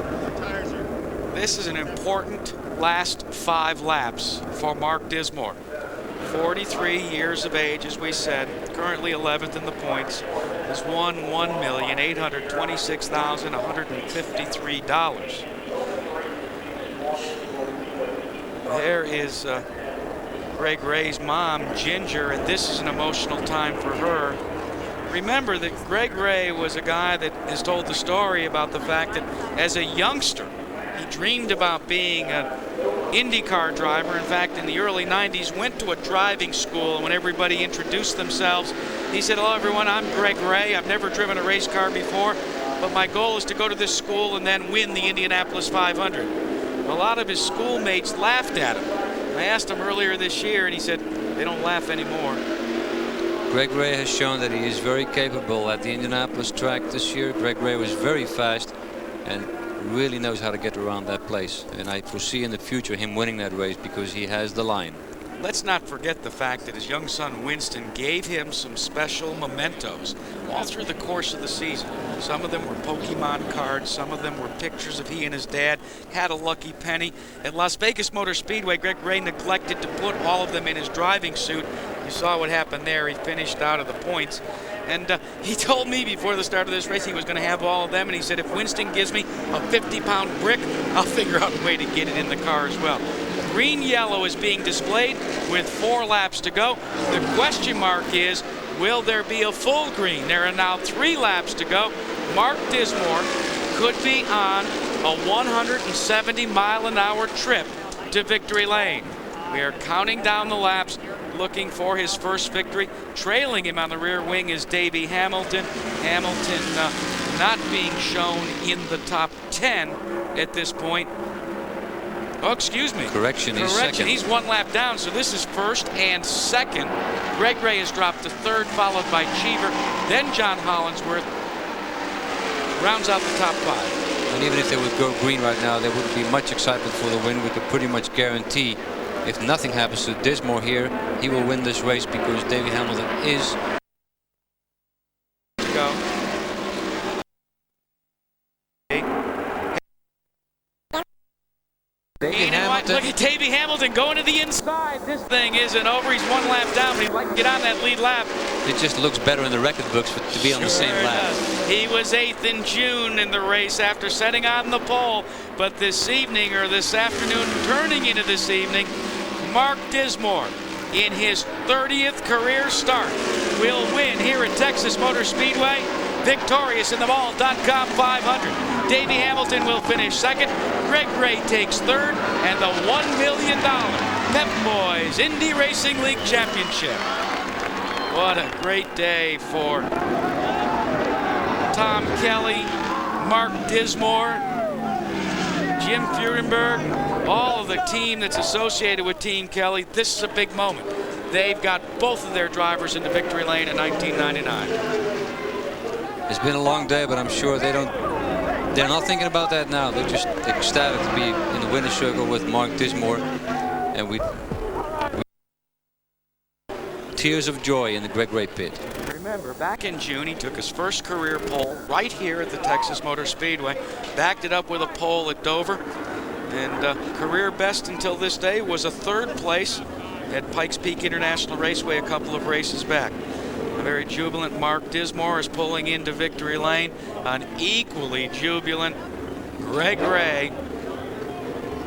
This is an important last 5 laps for Mark Dismore. 43 years of age, as we said, currently 11th in the points, has won $1,826,153. There is Greg Ray's mom, Ginger, and this is an emotional time for her. Remember that Greg Ray was a guy that has told the story about the fact that as a youngster, He dreamed about being an IndyCar driver. In fact, in the early 90s, went to a driving school, and when everybody introduced themselves, he said, "Hello, everyone, I'm Greg Ray. I've never driven a race car before, but my goal is to go to this school and then win the Indianapolis 500. A lot of his schoolmates laughed at him. I asked him earlier this year, and he said, they don't laugh anymore. Greg Ray has shown that he is very capable at the Indianapolis track this year. Greg Ray was very fast and really knows how to get around that place. And I foresee in the future him winning that race because he has the line. Let's not forget the fact that his young son Winston gave him some special mementos all through the course of the season. Some of them were Pokemon cards, some of them were pictures of he and his dad, had a lucky penny. At Las Vegas Motor Speedway, Greg Ray neglected to put all of them in his driving suit. You saw what happened there. He finished out of the points. And he told me before the start of this race he was going to have all of them, and he said, if Winston gives me a 50-pound brick, I'll figure out a way to get it in the car as well. Green-yellow is being displayed with 4 laps to go. The question mark is, will there be a full green? There are now 3 laps to go. Mark Dismore could be on a 170-mile-an-hour trip to victory lane. We are counting down the laps, looking for his first victory. Trailing him on the rear wing is Davey Hamilton. Hamilton not being shown in the top 10 at this point. Oh, excuse me. Correction, he's second. He's 1 lap down, so this is first and second. Greg Ray has dropped to third, followed by Cheever. Then John Hollinsworth rounds out the top 5. And even if they would go green right now, there wouldn't be much excitement for the win. We could pretty much guarantee if nothing happens to Dismore here, he will win this race because Davey Hamilton is go. Look at Davey Hamilton going to the inside. This thing isn't over. He's 1 lap down, but he'd like to get on that lead lap. It just looks better in the record books to be on the same lap. He was 8th in June in the race after setting on the pole. But this evening, or this afternoon, turning into this evening, Mark Dismore, in his 30th career start, will win here at Texas Motor Speedway, victorious in the Ball.com 500. Davey Hamilton will finish second. Greg Ray takes third, and the $1 million Pep Boys Indy Racing League Championship. What a great day for Tom Kelly, Mark Dismore, Jim Furenberg, all of the team that's associated with Team Kelly. This is a big moment. They've got both of their drivers into victory lane in 1999. It's been a long day, but I'm sure they're not thinking about that now. They're just ecstatic to be in the winner's circle with Mark Dismore, and we tears of joy in the Greg Ray pit. Remember, back in June, he took his first career pole right here at the Texas Motor Speedway, backed it up with a pole at Dover, and career best until this day was a 3rd place at Pikes Peak International Raceway a couple of races back. A very jubilant Mark Dismore is pulling into victory lane. An equally jubilant Greg Ray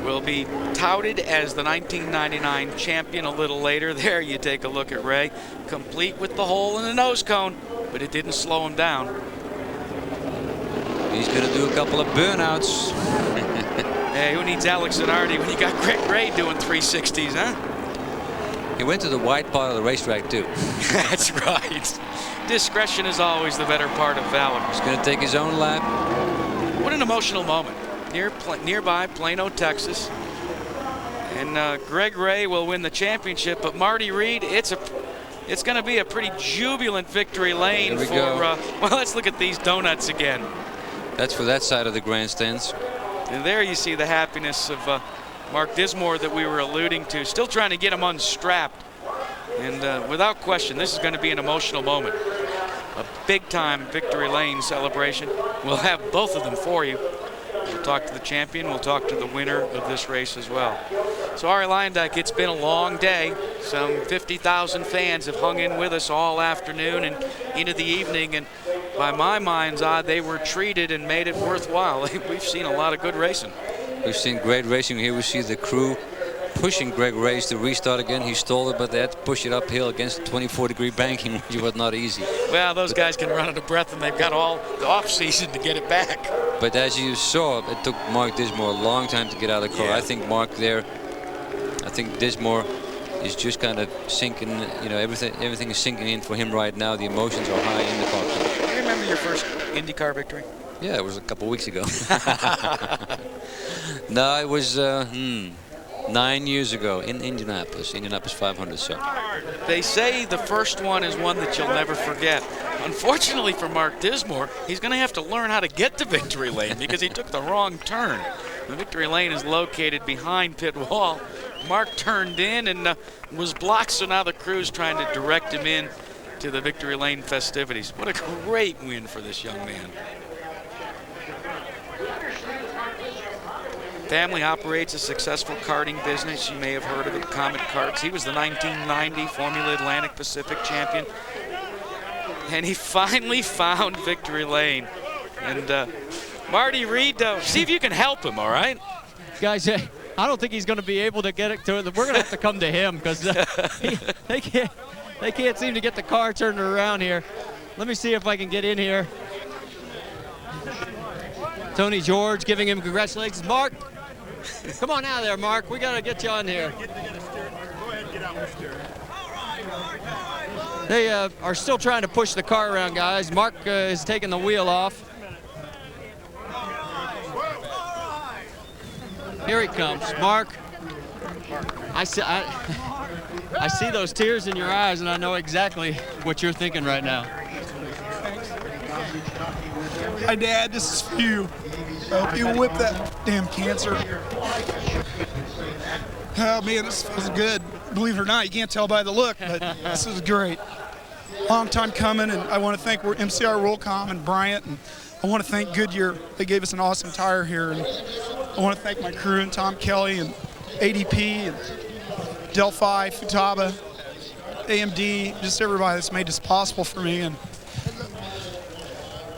will be touted as the 1999 champion a little later. There you take a look at Ray, complete with the hole in the nose cone, but it didn't slow him down. He's going to do a couple of burnouts. Hey, who needs Alex Zanardi when you got Greg Ray doing 360s, huh? He went to the wide part of the racetrack, too. That's right. Discretion is always the better part of valor. He's going to take his own lap. What an emotional moment. Nearby Plano, Texas. And Greg Ray will win the championship, but Marty Reed, it's going to be a pretty jubilant victory lane for, well, let's look at these donuts again. That's for that side of the grandstands. And there you see the happiness of Mark Dismore that we were alluding to, still trying to get him unstrapped. And without question, this is going to be an emotional moment. A big-time victory lane celebration. We'll have both of them for you. We'll talk to the champion. We'll talk to the winner of this race as well. So Arie Luyendyk, it's been a long day. Some 50,000 fans have hung in with us all afternoon and into the evening. And by my mind's eye, they were treated and made it worthwhile. We've seen a lot of good racing. We've seen great racing here. We see the crew pushing Greg Ray to restart again. He stalled it, but they had to push it uphill against 24-degree banking, which was not easy. Well, those guys can run out of breath, and they've got all the off-season to get it back. But as you saw, it took Mark Dismore a long time to get out of the car. Yeah. I think Dismore is just kind of sinking, you know, everything is sinking in for him right now. The emotions are high in the cockpit. Do you remember your first IndyCar victory? Yeah, it was a couple weeks ago. No, it was 9 years ago in Indianapolis 500. So They say the first one is one that you'll never forget. Unfortunately for Mark Dismore, he's going to have to learn how to get to victory lane because he took the wrong turn. The victory lane is located behind pit wall. Mark turned in and was blocked, so now the crew's trying to direct him in to the victory lane festivities. What a great win for this young man. Family operates a successful karting business. You may have heard of it, Comet Karts. He was the 1990 Formula Atlantic Pacific champion. And he finally found victory lane. And Marty Reed, see if you can help him, all right? Guys, I don't think he's going to be able to get it to it. We're going to have to come to him because they can't seem to get the car turned around here. Let me see if I can get in here. Tony George giving him congratulations. Mark, come on out of there, Mark. We got to get you on here. They are still trying to push the car around, guys. Mark is taking the wheel off. Here he comes, Mark. I see those tears in your eyes, and I know exactly what you're thinking right now. Hi, Dad. This is for you. I hope you whip that damn cancer. Oh, man, this feels good. Believe it or not, you can't tell by the look, but this is great. Long time coming, and I want to thank MCR Rollcom and Bryant, and I want to thank Goodyear. They gave us an awesome tire here, and I want to thank my crew and Tom Kelly and ADP and Delphi, Futaba, AMD, just everybody that's made this possible for me. And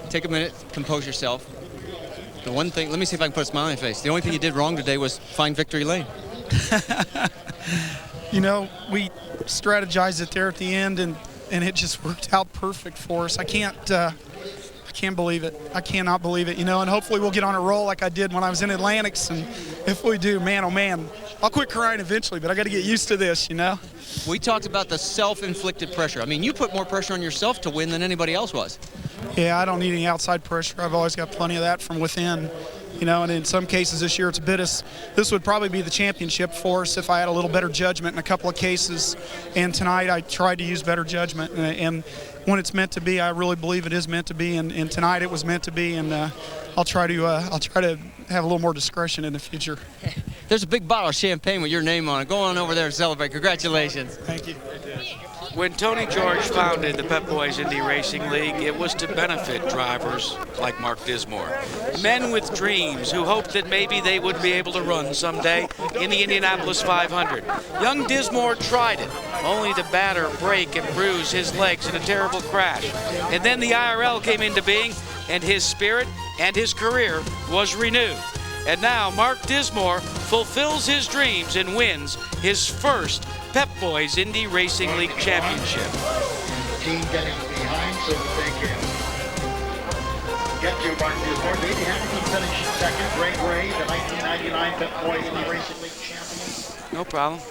take a minute, compose yourself. The one thing, let me see if I can put a smile on your face. The only thing you did wrong today was find victory lane. You know, we strategized it there at the end, and it just worked out perfect for us. I can't believe it. I cannot believe it, you know, and hopefully we'll get on a roll like I did when I was in Atlantics, and if we do, man, oh man, I'll quit crying eventually, but I got to get used to this, you know. We talked about the self-inflicted pressure. I mean, you put more pressure on yourself to win than anybody else was. Yeah, I don't need any outside pressure. I've always got plenty of that from within, you know, and in some cases this year it's a bit of, this would probably be the championship for us if I had a little better judgment in a couple of cases, and tonight I tried to use better judgment, and when it's meant to be, I really believe it is meant to be, and tonight it was meant to be, and I'll try to have a little more discretion in the future. There's a big bottle of champagne with your name on it. Go on over there and celebrate. Congratulations. Thank you. When Tony George founded the Pep Boys Indy Racing League, it was to benefit drivers like Mark Dismore. Men with dreams who hoped that maybe they would be able to run someday in the Indianapolis 500. Young Dismore tried it, only to batter, break, and bruise his legs in a terrible crash. And then the IRL came into being, and his spirit and his career was renewed. And now Mark Dismore fulfills his dreams and wins his first Pep Boys Indy Racing League Championship. Team getting behind so that they can get to Mark Dismore. Davey Hamilton finished second. Greg Ray, the 1999 Pep Boys Indy Racing League champion. No problem.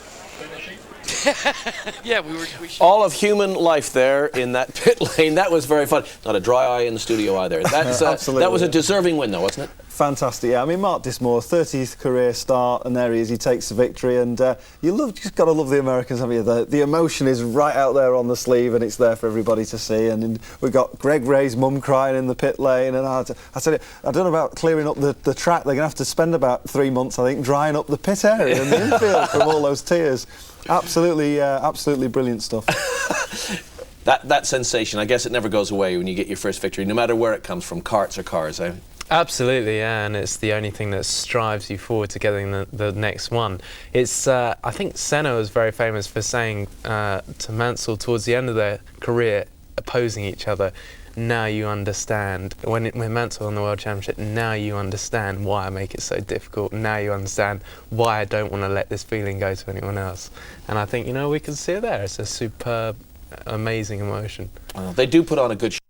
Yeah, we all of human life there in that pit lane. That was very fun. Not a dry eye in the studio either. That's Absolutely. That was a deserving win, though, wasn't it? Fantastic, yeah. I mean, Mark Dismore, 30th career start, and there he is. He takes the victory, and you just got to love the Americans, haven't you? The emotion is right out there on the sleeve, and it's there for everybody to see. And we've got Greg Ray's mum crying in the pit lane, and I said, I don't know about clearing up the track. They're going to have to spend about 3 months, I think, drying up the pit area and the infield from all those tears. Absolutely brilliant stuff. That sensation, I guess it never goes away when you get your first victory, no matter where it comes from, karts or cars. Absolutely, yeah, and it's the only thing that strives you forward to getting the next one. It's I think Senna was very famous for saying to Mansell towards the end of their career, opposing each other, now you understand. When Mansell won the World Championship, now you understand why I make it so difficult. Now you understand why I don't want to let this feeling go to anyone else. And I think, you know, we can see it there. It's a superb, amazing emotion. They do put on a good show.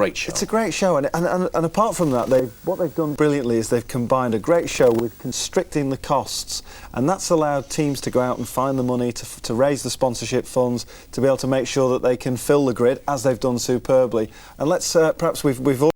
great show. It's a great show, and apart from that, what they've done brilliantly is they've combined a great show with constricting the costs, and that's allowed teams to go out and find the money to raise the sponsorship funds, to be able to make sure that they can fill the grid, as they've done superbly. And let's perhaps we've all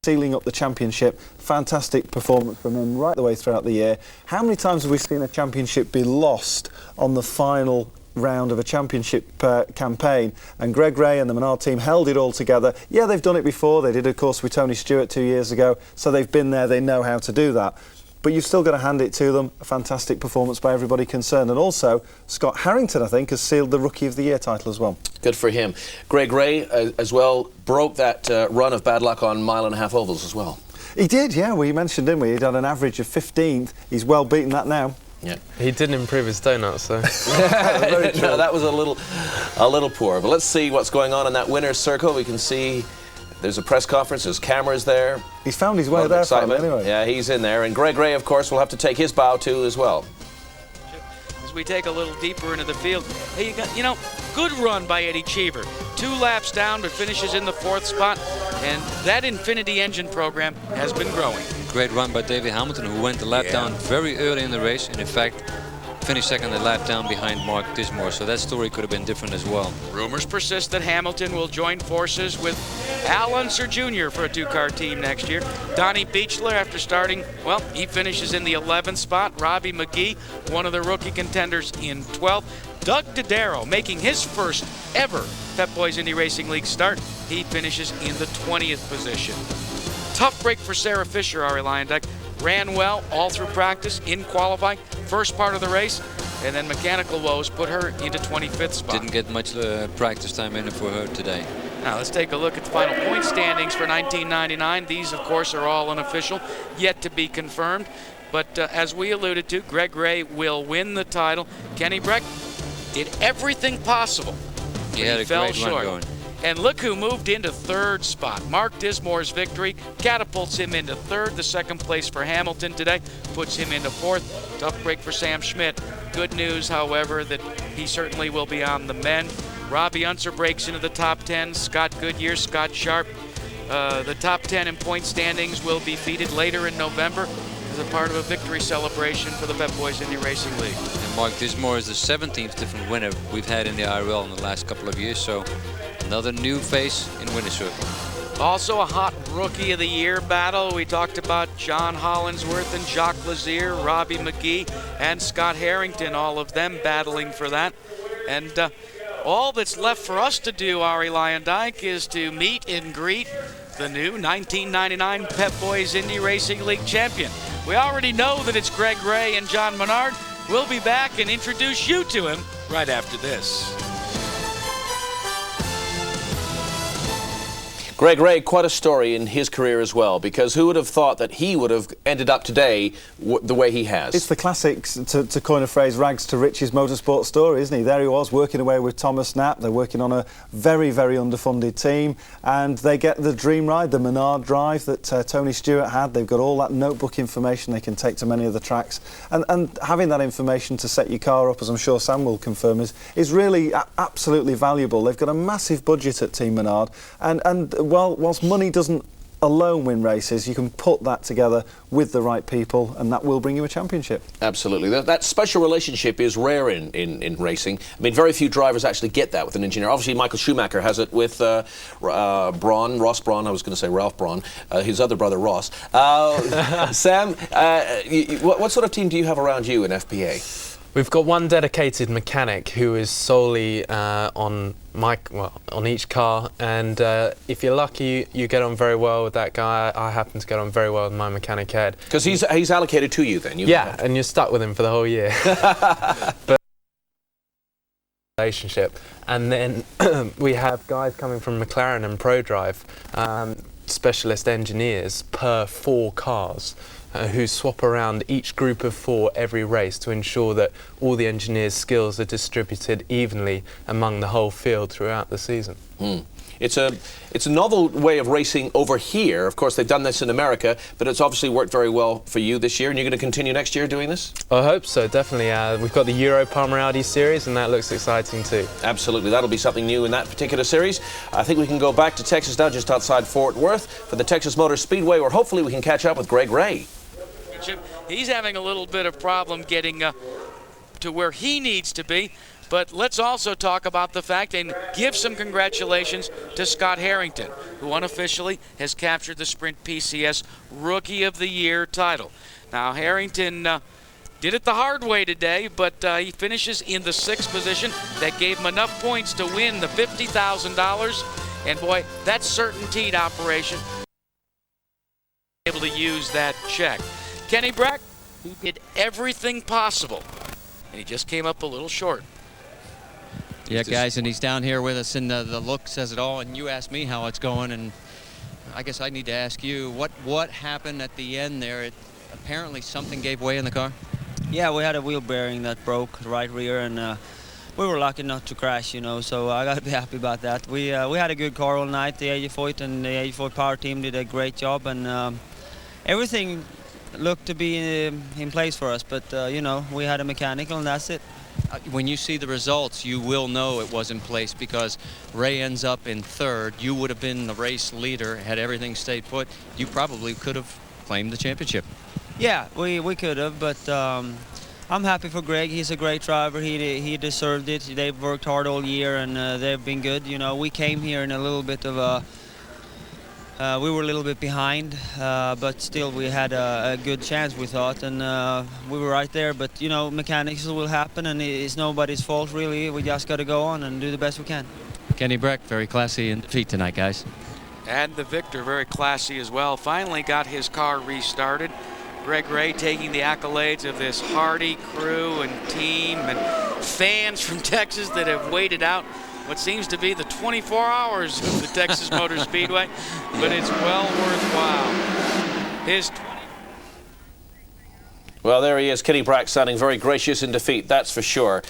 sealing up the championship. Fantastic performance from him right the way throughout the year. How many times have we seen a championship be lost on the final round of a championship campaign? And Greg Ray and the Menard team held it all together. Yeah, they've done it before. They did, of course, with Tony Stewart 2 years ago, so they've been there, they know how to do that. But you've still got to hand it to them. A fantastic performance by everybody concerned. And also, Scott Harrington, I think, has sealed the Rookie of the Year title as well. Good for him. Greg Ray, as well, broke that run of bad luck on 1.5 mile ovals as well. He did, yeah. We mentioned, didn't we? He'd had an average of 15th. He's well beaten that now. Yeah. He didn't improve his donuts, though. No, that was a little poor. But let's see what's going on in that winner's circle. We can see there's a press conference, there's cameras there. He's found his way there, anyway. Yeah, he's in there. And Greg Ray, of course, will have to take his bow too as well. As we take a little deeper into the field, hey, you know, good run by Eddie Cheever. 2 laps down, but finishes in the 4th spot. And that Infinity engine program has been growing. Great run by David Hamilton, who went the lap down very early in the race, and in fact finished second the lap down behind Mark Dismore, so that story could have been different as well. Rumors persist that Hamilton will join forces with Al Unser Jr. for a 2-car team next year. Donnie Beechler, after starting, well, he finishes in the 11th spot. Robbie McGee, one of the rookie contenders, in 12th. Doug Dodaro, making his first ever Pep Boys Indy Racing League start, he finishes in the 20th position. Tough break for Sarah Fisher, Arie Luyendyk. Ran well all through practice, in qualifying, first part of the race, and then mechanical woes put her into 25th spot. Didn't get much practice time in it for her today. Now let's take a look at the final point standings for 1999. These, of course, are all unofficial, yet to be confirmed. But as we alluded to, Greg Ray will win the title. Kenny Breck did everything possible. He had a great run going. And look who moved into 3rd spot. Mark Dismore's victory catapults him into 3rd. The 2nd place for Hamilton today puts him into 4th. Tough break for Sam Schmidt. Good news, however, that he certainly will be on the mend. Robbie Unser breaks into the top 10. Scott Goodyear, Scott Sharp. The top 10 in point standings will be feeded later in November as a part of a victory celebration for the Pep Boys Indy Racing League. And Mark Dismore is the 17th different winner we've had in the IRL in the last couple of years, so another new face in winner's circle. Also a hot Rookie of the Year battle. We talked about John Hollinsworth and Jacques Lazier, Robbie McGee, and Scott Harrington, all of them battling for that. And all that's left for us to do, Arie Luyendyk, is to meet and greet the new 1999 Pep Boys Indy Racing League champion. We already know that it's Greg Ray and John Menard. We'll be back and introduce you to him right after this. Greg Ray, quite a story in his career as well, because who would have thought that he would have ended up today the way he has? It's the classic, to coin a phrase, rags to riches motorsport story, isn't he? There he was, working away with Thomas Knapp. They're working on a very, very underfunded team, and they get the dream ride, the Menard drive that Tony Stewart had. They've got all that notebook information they can take to many of the tracks, and having that information to set your car up, as I'm sure Sam will confirm, is really absolutely valuable. They've got a massive budget at Team Menard, and whilst money doesn't alone win races, you can put that together with the right people, and that will bring you a championship. Absolutely. That special relationship is rare in racing. I mean, very few drivers actually get that with an engineer. Obviously, Michael Schumacher has it with Ross Brawn. I was going to say Ralph Braun, his other brother Ross. Sam, what sort of team do you have around you in FPA? We've got one dedicated mechanic who is solely on each car, and if you're lucky, you get on very well with that guy. I happen to get on very well with my mechanic Ed. Because he's allocated to you then? Yeah, and you're stuck with him for the whole year. But relationship. And then we have guys coming from McLaren and ProDrive, specialist engineers per 4 cars, who swap around each group of 4 every race to ensure that all the engineers' skills are distributed evenly among the whole field throughout the season. It's a novel way of racing over here. Of course, they've done this in America, but it's obviously worked very well for you this year, and you're going to continue next year doing this? I hope so, definitely. We've got the Euro Palmer Audi series, and that looks exciting too. Absolutely, that'll be something new in that particular series. I think we can go back to Texas now, just outside Fort Worth, for the Texas Motor Speedway, where hopefully we can catch up with Greg Ray. He's having a little bit of problem getting to where he needs to be. But let's also talk about the fact and give some congratulations to Scott Harrington, who unofficially has captured the Sprint PCS Rookie of the Year title. Now, Harrington did it the hard way today, but he finishes in the 6th position. That gave him enough points to win the $50,000. And boy, that certainteed operation, able to use that check. Kenny Brack, he did everything possible, and he just came up a little short. Yeah, guys, and he's down here with us, and the look says it all. And you asked me how it's going, and I guess I need to ask you, what happened at the end there? Apparently something gave way in the car? Yeah, we had a wheel bearing that broke, the right rear, and we were lucky not to crash, you know, so I got to be happy about that. We had a good car all night. The AJ Foyt and the AJ Foyt Power team did a great job, and everything looked to be in place for us, but, you know, we had a mechanical, and that's it. When you see the results, you will know it was in place, because Ray ends up in 3rd. You would have been the race leader had everything stayed put. You probably could have claimed the championship. Yeah, we could have, but I'm happy for Greg. He's a great driver. He deserved it. They've worked hard all year, and they've been good. You know, we came here in a little bit of a we were a little bit behind, but still we had a good chance, we thought, and we were right there. But, you know, mechanics will happen, and it's nobody's fault, really. We just got to go on and do the best we can. Kenny Brack, very classy in defeat tonight, guys. And the victor, very classy as well. Finally got his car restarted. Greg Ray taking the accolades of this hardy crew and team and fans from Texas that have waited out what seems to be the 24 hours of the Texas Motor Speedway, but it's well worthwhile. Well, there he is, Kenny Brack, sounding very gracious in defeat, that's for sure.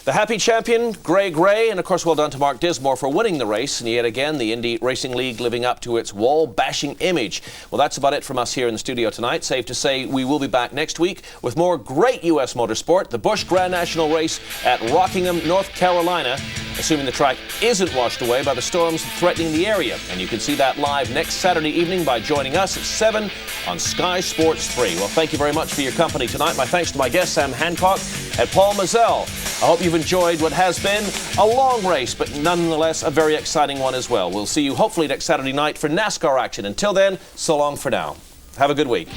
The happy champion, Greg Ray, and of course well done to Mark Dismore for winning the race, and yet again the Indy Racing League living up to its wall-bashing image. Well, that's about it from us here in the studio tonight. Safe to say we will be back next week with more great U.S. motorsport, the Busch Grand National Race at Rockingham, North Carolina, assuming the track isn't washed away by the storms threatening the area. And you can see that live next Saturday evening by joining us at 7 on Sky Sports 3. Well, thank you very much for your company tonight. My thanks to my guests, Sam Hancock and Paul Mazel. I hope you've enjoyed what has been a long race, but nonetheless a very exciting one as well. We'll see you hopefully next Saturday night for NASCAR action. Until then, so long for now. Have a good week.